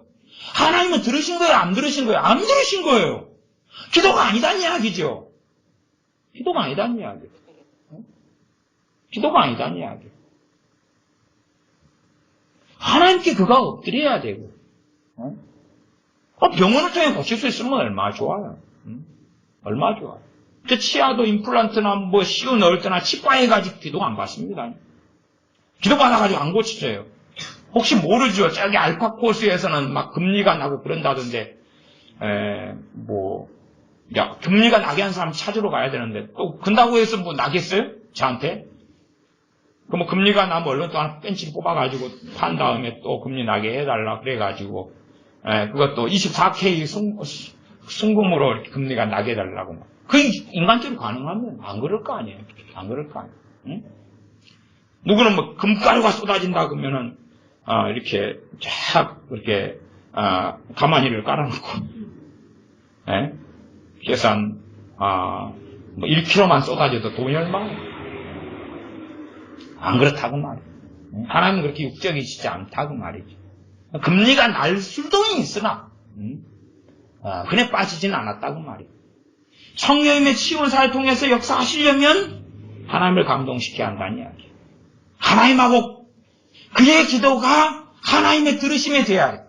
하나님은 들으신 거예요, 안 들으신 거예요? 안 들으신 거예요. 기도가 아니다는 이야기죠. 기도가 아니다는 이야기. 하나님께 그가 엎드려야 되고 병원을 통해 고칠 수 있으면 얼마나 좋아요. 얼마나 좋아요. 저 치아도 임플란트나 뭐 씌워 넣을 때나 치과해가지고 기도 안 받습니다. 기도 받아가지고 안 고치져요. 혹시 모르죠. 저기 알파코스에서는 막 금리가 나고 그런다던데, 금리가 나게 한 사람 찾으러 가야 되는데, 또, 근다고 해서 뭐 나겠어요? 저한테? 그럼 금리가 나면 얼른 또 하나 벤치를 뽑아가지고 판 다음에 또 금리 나게 해달라 그래가지고, 그것도 24K 순금으로 이렇게 금리가 나게 해달라고. 그게 인간적으로 가능하면 안 그럴 거 아니에요. 안 그럴 거 아니에요. 응? 누구는 뭐 금가루가 쏟아진다 그러면은, 이렇게 쫙, 이렇게, 가마니를 깔아놓고, 계산, 뭐 1kg만 쏟아져도 돈이 얼마예요? 안 그렇다고 말이에요. 하나님은 그렇게 육적이시지 않다고 말이죠. 금리가 날 수도 있으나, 그에 빠지지는 않았다고 말이에요. 성령님의 치유사를 통해서 역사하시려면 하나님을 감동시켜야 한다는 이야기예요. 하나님하고 그의 기도가 하나님의 들으심에 돼야 해요.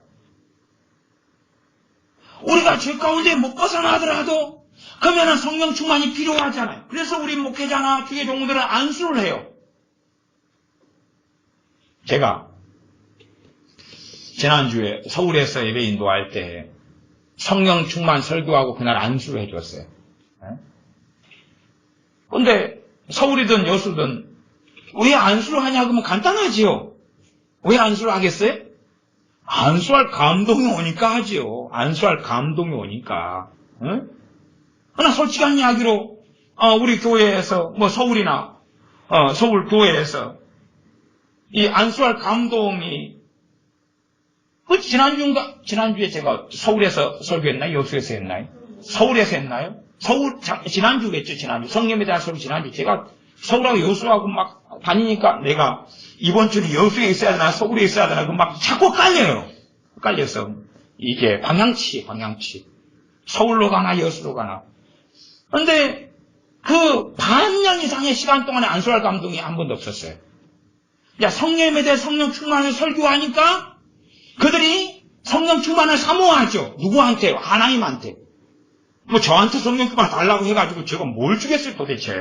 우리가 죄 가운데 못 벗어나더라도 그러면은 성령 충만이 필요하잖아요. 그래서 우리 목회자나 주의 종들은 안수를 해요. 제가 지난주에 서울에서 예배 인도할 때 성령 충만 설교하고 그날 안수를 해줬어요. 근데 서울이든 여수든 왜 안수를 하냐 그러면 간단하지요. 왜 안수를 하겠어요? 안수할 감동이 오니까 하지요. 안수할 감동이 오니까. 그러나 솔직한 이야기로 우리 교회에서 뭐 서울이나 서울 교회에서 이 안수할 감동이 지난주에 제가 서울에서 설교했나요? 여수에서 했나요? 서울에서 했나요? 지난주겠죠, 지난주. 성령에 대한 설교 지난주. 제가 서울하고 여수하고 막 다니니까 내가 이번 주는 여수에 있어야 되나, 서울에 있어야 되나, 막 자꾸 깔려요. 깔려서. 이게 방향치. 서울로 가나, 여수로 가나. 근데 그 반년 이상의 시간 동안에 안수할 감동이 한 번도 없었어요. 야, 성령에 대해 성령 충만을 설교하니까 그들이 성령 충만을 사모하죠. 누구한테요? 하나님한테. 뭐 저한테 성령 충만 달라고 해가지고 제가 뭘 주겠어요 도대체.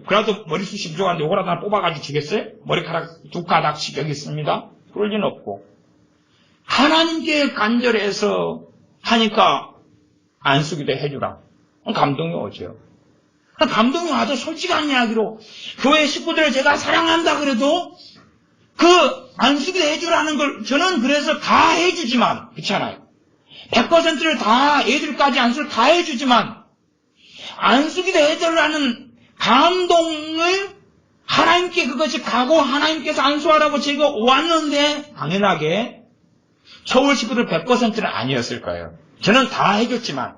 그래도 머리숱이 부족한데 요거라도 하나 뽑아가지고 주겠어요? 머리카락 2가닥씩 여기 있습니다. 그럴 리는 없고. 하나님께 간절해서 하니까 안수기도 해주라. 감동이 오죠. 감동이 와도 솔직한 이야기로 교회 식구들을 제가 사랑한다 그래도 그 안수기도 해주라는 걸 저는 그래서 다 해주지만 그렇잖아요. 100%를 다 애들까지 안수를 다 해주지만 안수기도 해주라는 감동을 하나님께 그것이 가고 하나님께서 안수하라고 제가 왔는데 당연하게 서울 식구들 100%는 아니었을 거예요. 저는 다 해줬지만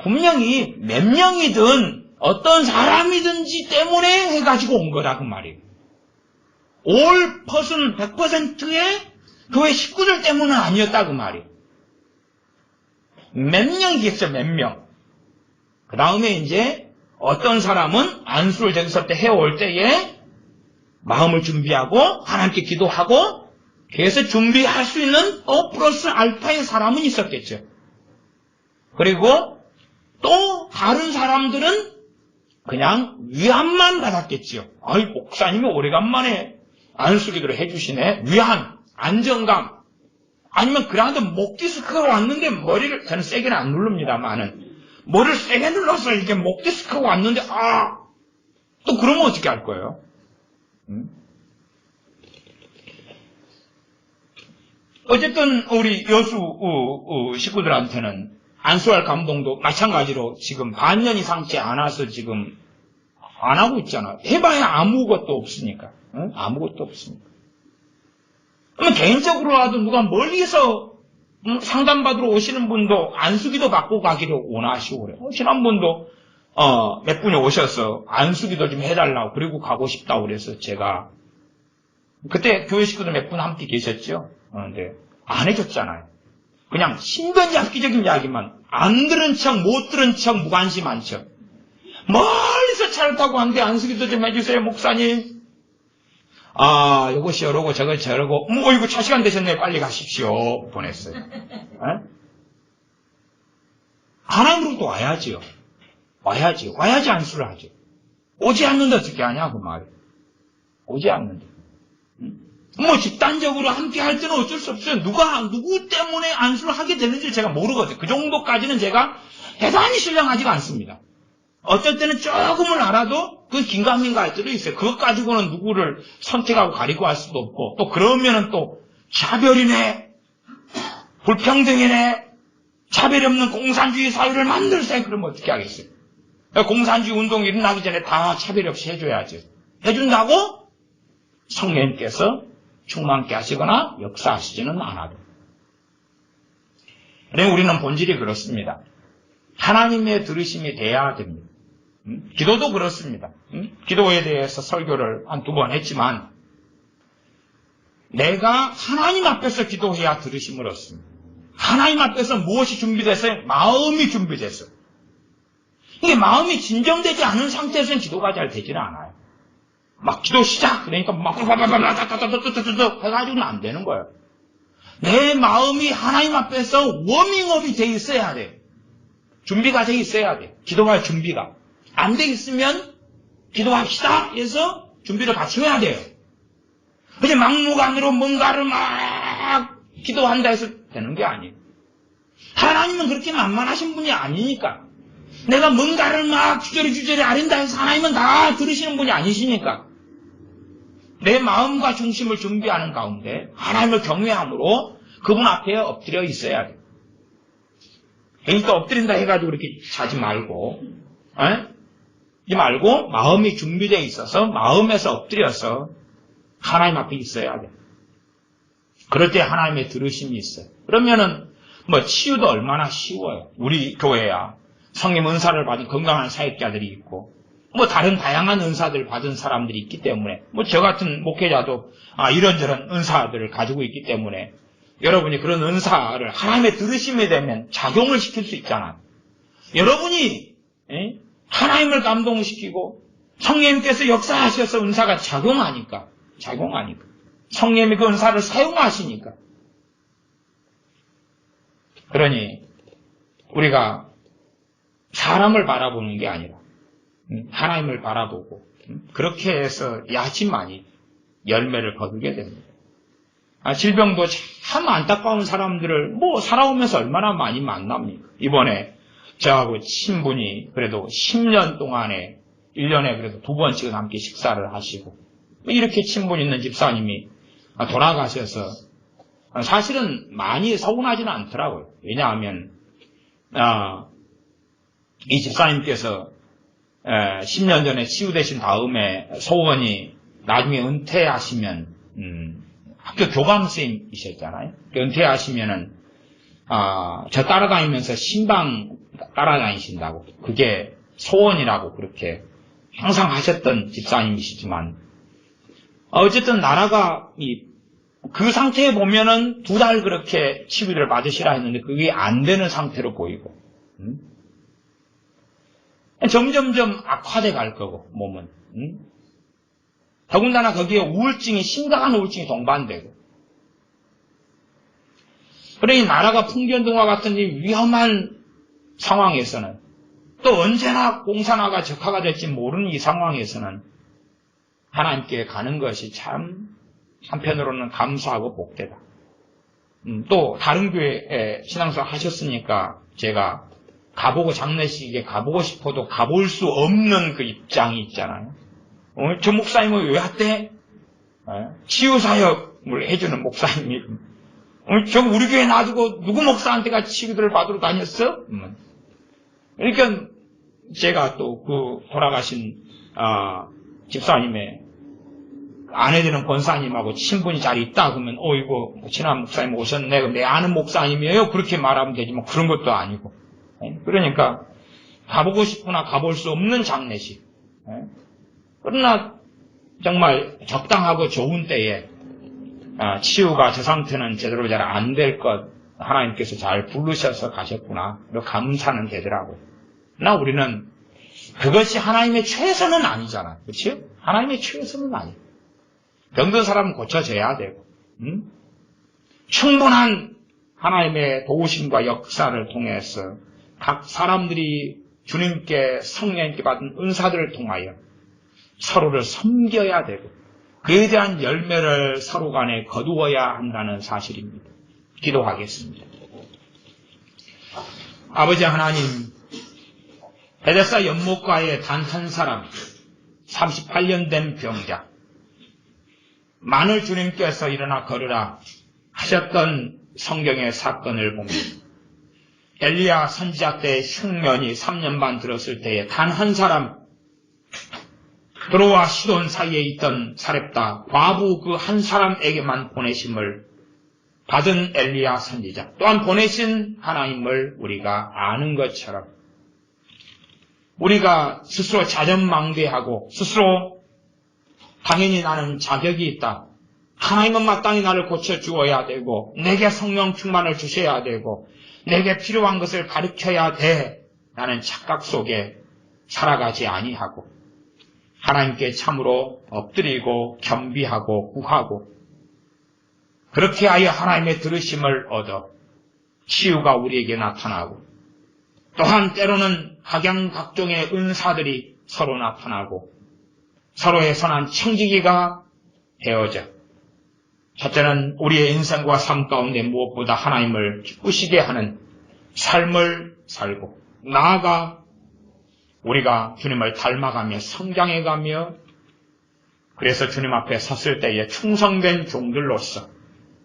분명히 몇 명이든 어떤 사람이든지 때문에 해가지고 온 거다 그 말이에요. 올 퍼슨 100%의 교회 식구들 때문은 아니었다 그 말이에요. 몇 명이겠죠, 몇 명. 그 다음에 이제 어떤 사람은 안수를 저기서 때 해올 때에 마음을 준비하고 하나님께 기도하고 그래서 준비할 수 있는 또 플러스 알파의 사람은 있었겠죠. 그리고 또 다른 사람들은 그냥 위안만 받았겠지요. 아이, 목사님이 오래간만에 안수기도를 해주시네. 위안, 안정감. 아니면 그래도 목 디스크가 왔는데 머리를, 저는 세게는 안 누릅니다만은, 머리를 세게 눌러서 이게 목 디스크가 왔는데, 또 그러면 어떻게 할 거예요? 어쨌든 우리 여수 식구들한테는 안수할 감동도 마찬가지로 지금 반년 이상째 안 와서 지금 안 하고 있잖아. 해봐야 아무것도 없으니까. 아무것도 없으니까. 그러면 개인적으로라도 누가 멀리서 상담받으러 오시는 분도 안수기도 받고 가기를 원하시고 그래요. 지난번도 몇 분이 오셔서 안수기도 좀 해달라고 그리고 가고 싶다고 그래서 제가 그때 교회 식구들 몇 분 함께 계셨죠. 근데 안 해줬잖아요. 그냥 신변잡기적인 이야기만 안 들은 척 못 들은 척 무관심한 척 멀리서 차를 타고 왔는데 안수기도 좀 해주세요 목사님. 이것이 이러고 저것이 저러고, 이거 차 시간 되셨네, 빨리 가십시오. 보냈어요. 하나님으로부터 와야지요. 와야지 안수를 하죠. 오지 않는데 어떻게 하냐, 그 말이에요. 오지 않는데. 집단적으로 함께 할 때는 어쩔 수 없어요. 누구 때문에 안수를 하게 되는지 제가 모르거든요. 그 정도까지는 제가 대단히 신령하지가 않습니다. 어떨 때는 조금은 알아도 그 긴가민가 할 때도 있어요. 그것 가지고는 누구를 선택하고 가리고 할 수도 없고, 또 그러면은 또 차별이네, 불평등이네, 차별이 없는 공산주의 사회를 만들세. 그러면 어떻게 하겠어요? 공산주의 운동이 일어나기 전에 다 차별 없이 해줘야죠. 해준다고 성령님께서 충만케 하시거나 역사하시지는 않아도. 그래서 우리는 본질이 그렇습니다. 하나님의 들으심이 돼야 됩니다. 기도도 그렇습니다. 기도에 대해서 설교를 한 2번 했지만 내가 하나님 앞에서 기도해야 들으심을 얻습니다. 하나님 앞에서 무엇이 준비됐어요? 마음이 준비됐어요. 이게 마음이 진정되지 않은 상태에서는 기도가 잘 되지는 않아요. 막 기도 시작! 그러니까 막 해가지고는 안 되는 거예요. 내 마음이 하나님 앞에서 워밍업이 돼 있어야 돼요. 준비가 돼 있어야 돼요. 기도할 준비가. 안 돼 있으면 기도합시다 해서 준비를 갖춰야 돼요. 그냥 막무가내로 뭔가를 막 기도한다 해서 되는 게 아니에요. 하나님은 그렇게 만만하신 분이 아니니까. 내가 뭔가를 막 주저리 아린다 해서 하나님은 다 들으시는 분이 아니시니까. 내 마음과 중심을 준비하는 가운데 하나님을 경외함으로 그분 앞에 엎드려 있어야 돼요. 그러니까 엎드린다 해가지고 이렇게 자지 말고, 하지 말고 마음이 준비되어 있어서 마음에서 엎드려서 하나님 앞에 있어야 돼요. 그럴 때 하나님의 들으심이 있어요. 그러면은 치유도 얼마나 쉬워요. 우리 교회야 성령 은사를 받은 건강한 사역자들이 있고 다른 다양한 은사들을 받은 사람들이 있기 때문에 저 같은 목회자도 이런저런 은사들을 가지고 있기 때문에 여러분이 그런 은사를 하나님의 들으심이 되면 작용을 시킬 수 있잖아요. 여러분이 하나님을 감동시키고 성령님께서 역사하셔서 은사가 작용하니까 성령님이 그 은사를 사용하시니까. 그러니 우리가 사람을 바라보는 게 아니라 하나님을 바라보고 그렇게 해서 야심만이 열매를 거두게 됩니다. 질병도 참 안타까운 사람들을 살아오면서 얼마나 많이 만납니까? 이번에 저하고 친분이 그래도 10년 동안에 1년에 그래도 2번씩은 함께 식사를 하시고 이렇게 친분 있는 집사님이 돌아가셔서 사실은 많이 서운하지는 않더라고요. 왜냐하면 이 집사님께서 10년 전에 치유되신 다음에 소원이 나중에 은퇴하시면 학교 교감 선생님이셨잖아요. 은퇴하시면은 저 따라다니면서 신방 따라다니신다고 그게 소원이라고 그렇게 항상 하셨던 집사님이시지만 어쨌든 나라가 그 상태에 보면은 2달 그렇게 치료를 받으시라 했는데 그게 안 되는 상태로 보이고 점점점 악화돼 갈 거고 몸은 더군다나 거기에 우울증이 심각한 우울증이 동반되고 그러니 나라가 풍견등화 같은 이 위험한 상황에서는 또 언제나 공산화가 적화가 될지 모르는 이 상황에서는 하나님께 가는 것이 참 한편으로는 감사하고 복되다. 또 다른 교회에 신앙생활 하셨으니까 제가 가보고 장례식에 가보고 싶어도 가볼 수 없는 그 입장이 있잖아요. 저 목사님은 왜 왔대? 치유사역을 해주는 목사님이 저 우리 교회 놔두고 누구 목사한테 같이 치유들을 받으러 다녔어? 그러니까 제가 또 그 돌아가신 집사님의 아내 되는 권사님하고 친분이 잘 있다 그러면 이거 친한 목사님 오셨네 그럼 내 아는 목사님이에요 그렇게 말하면 되지만 그런 것도 아니고 그러니까 가보고 싶으나 가볼 수 없는 장례식 그러나 정말 적당하고 좋은 때에 치유가 저 상태는 제대로 잘 안 될 것 하나님께서 잘 부르셔서 가셨구나 감사는 되더라고요. 그러나 우리는 그것이 하나님의 최선은 아니잖아요. 그렇죠? 하나님의 최선은 아니에요. 병든 사람은 고쳐져야 되고, 충분한 하나님의 도우심과 역사를 통해서 각 사람들이 주님께 성령님께 받은 은사들을 통하여 서로를 섬겨야 되고 그에 대한 열매를 서로 간에 거두어야 한다는 사실입니다. 기도하겠습니다. 아버지 하나님, 베데스다 연못가에 단 한 사람, 38년 된 병자, 만일 주님께서 일어나 걸으라 하셨던 성경의 사건을 보면 엘리야 선지자 때 흉년이 3년 반 들었을 때에 단 한 사람, 드로와 시돈 사이에 있던 사렙다 과부 그 한 사람에게만 보내심을 받은 엘리야 선지자, 또한 보내신 하나님을 우리가 아는 것처럼 우리가 스스로 자전망대하고 스스로 당연히 나는 자격이 있다, 하나님은 마땅히 나를 고쳐주어야 되고 내게 성령 충만을 주셔야 되고 내게 필요한 것을 가르쳐야 돼 라는 착각 속에 살아가지 아니하고 하나님께 참으로 엎드리고 겸비하고 구하고 그렇게 하여 하나님의 들으심을 얻어 치유가 우리에게 나타나고 또한 때로는 각양각종의 은사들이 서로 나타나고 서로의 선한 청지기가 되어져 첫째는 우리의 인생과 삶 가운데 무엇보다 하나님을 기쁘시게 하는 삶을 살고 나아가 우리가 주님을 닮아가며 성장해가며 그래서 주님 앞에 섰을 때에 충성된 종들로서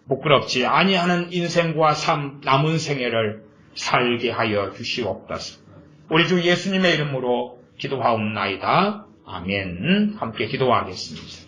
부끄럽지 아니하는 인생과 삶 남은 생애를 살게 하여 주시옵소서. 우리 주 예수님의 이름으로 기도하옵나이다. 아멘. 함께 기도하겠습니다.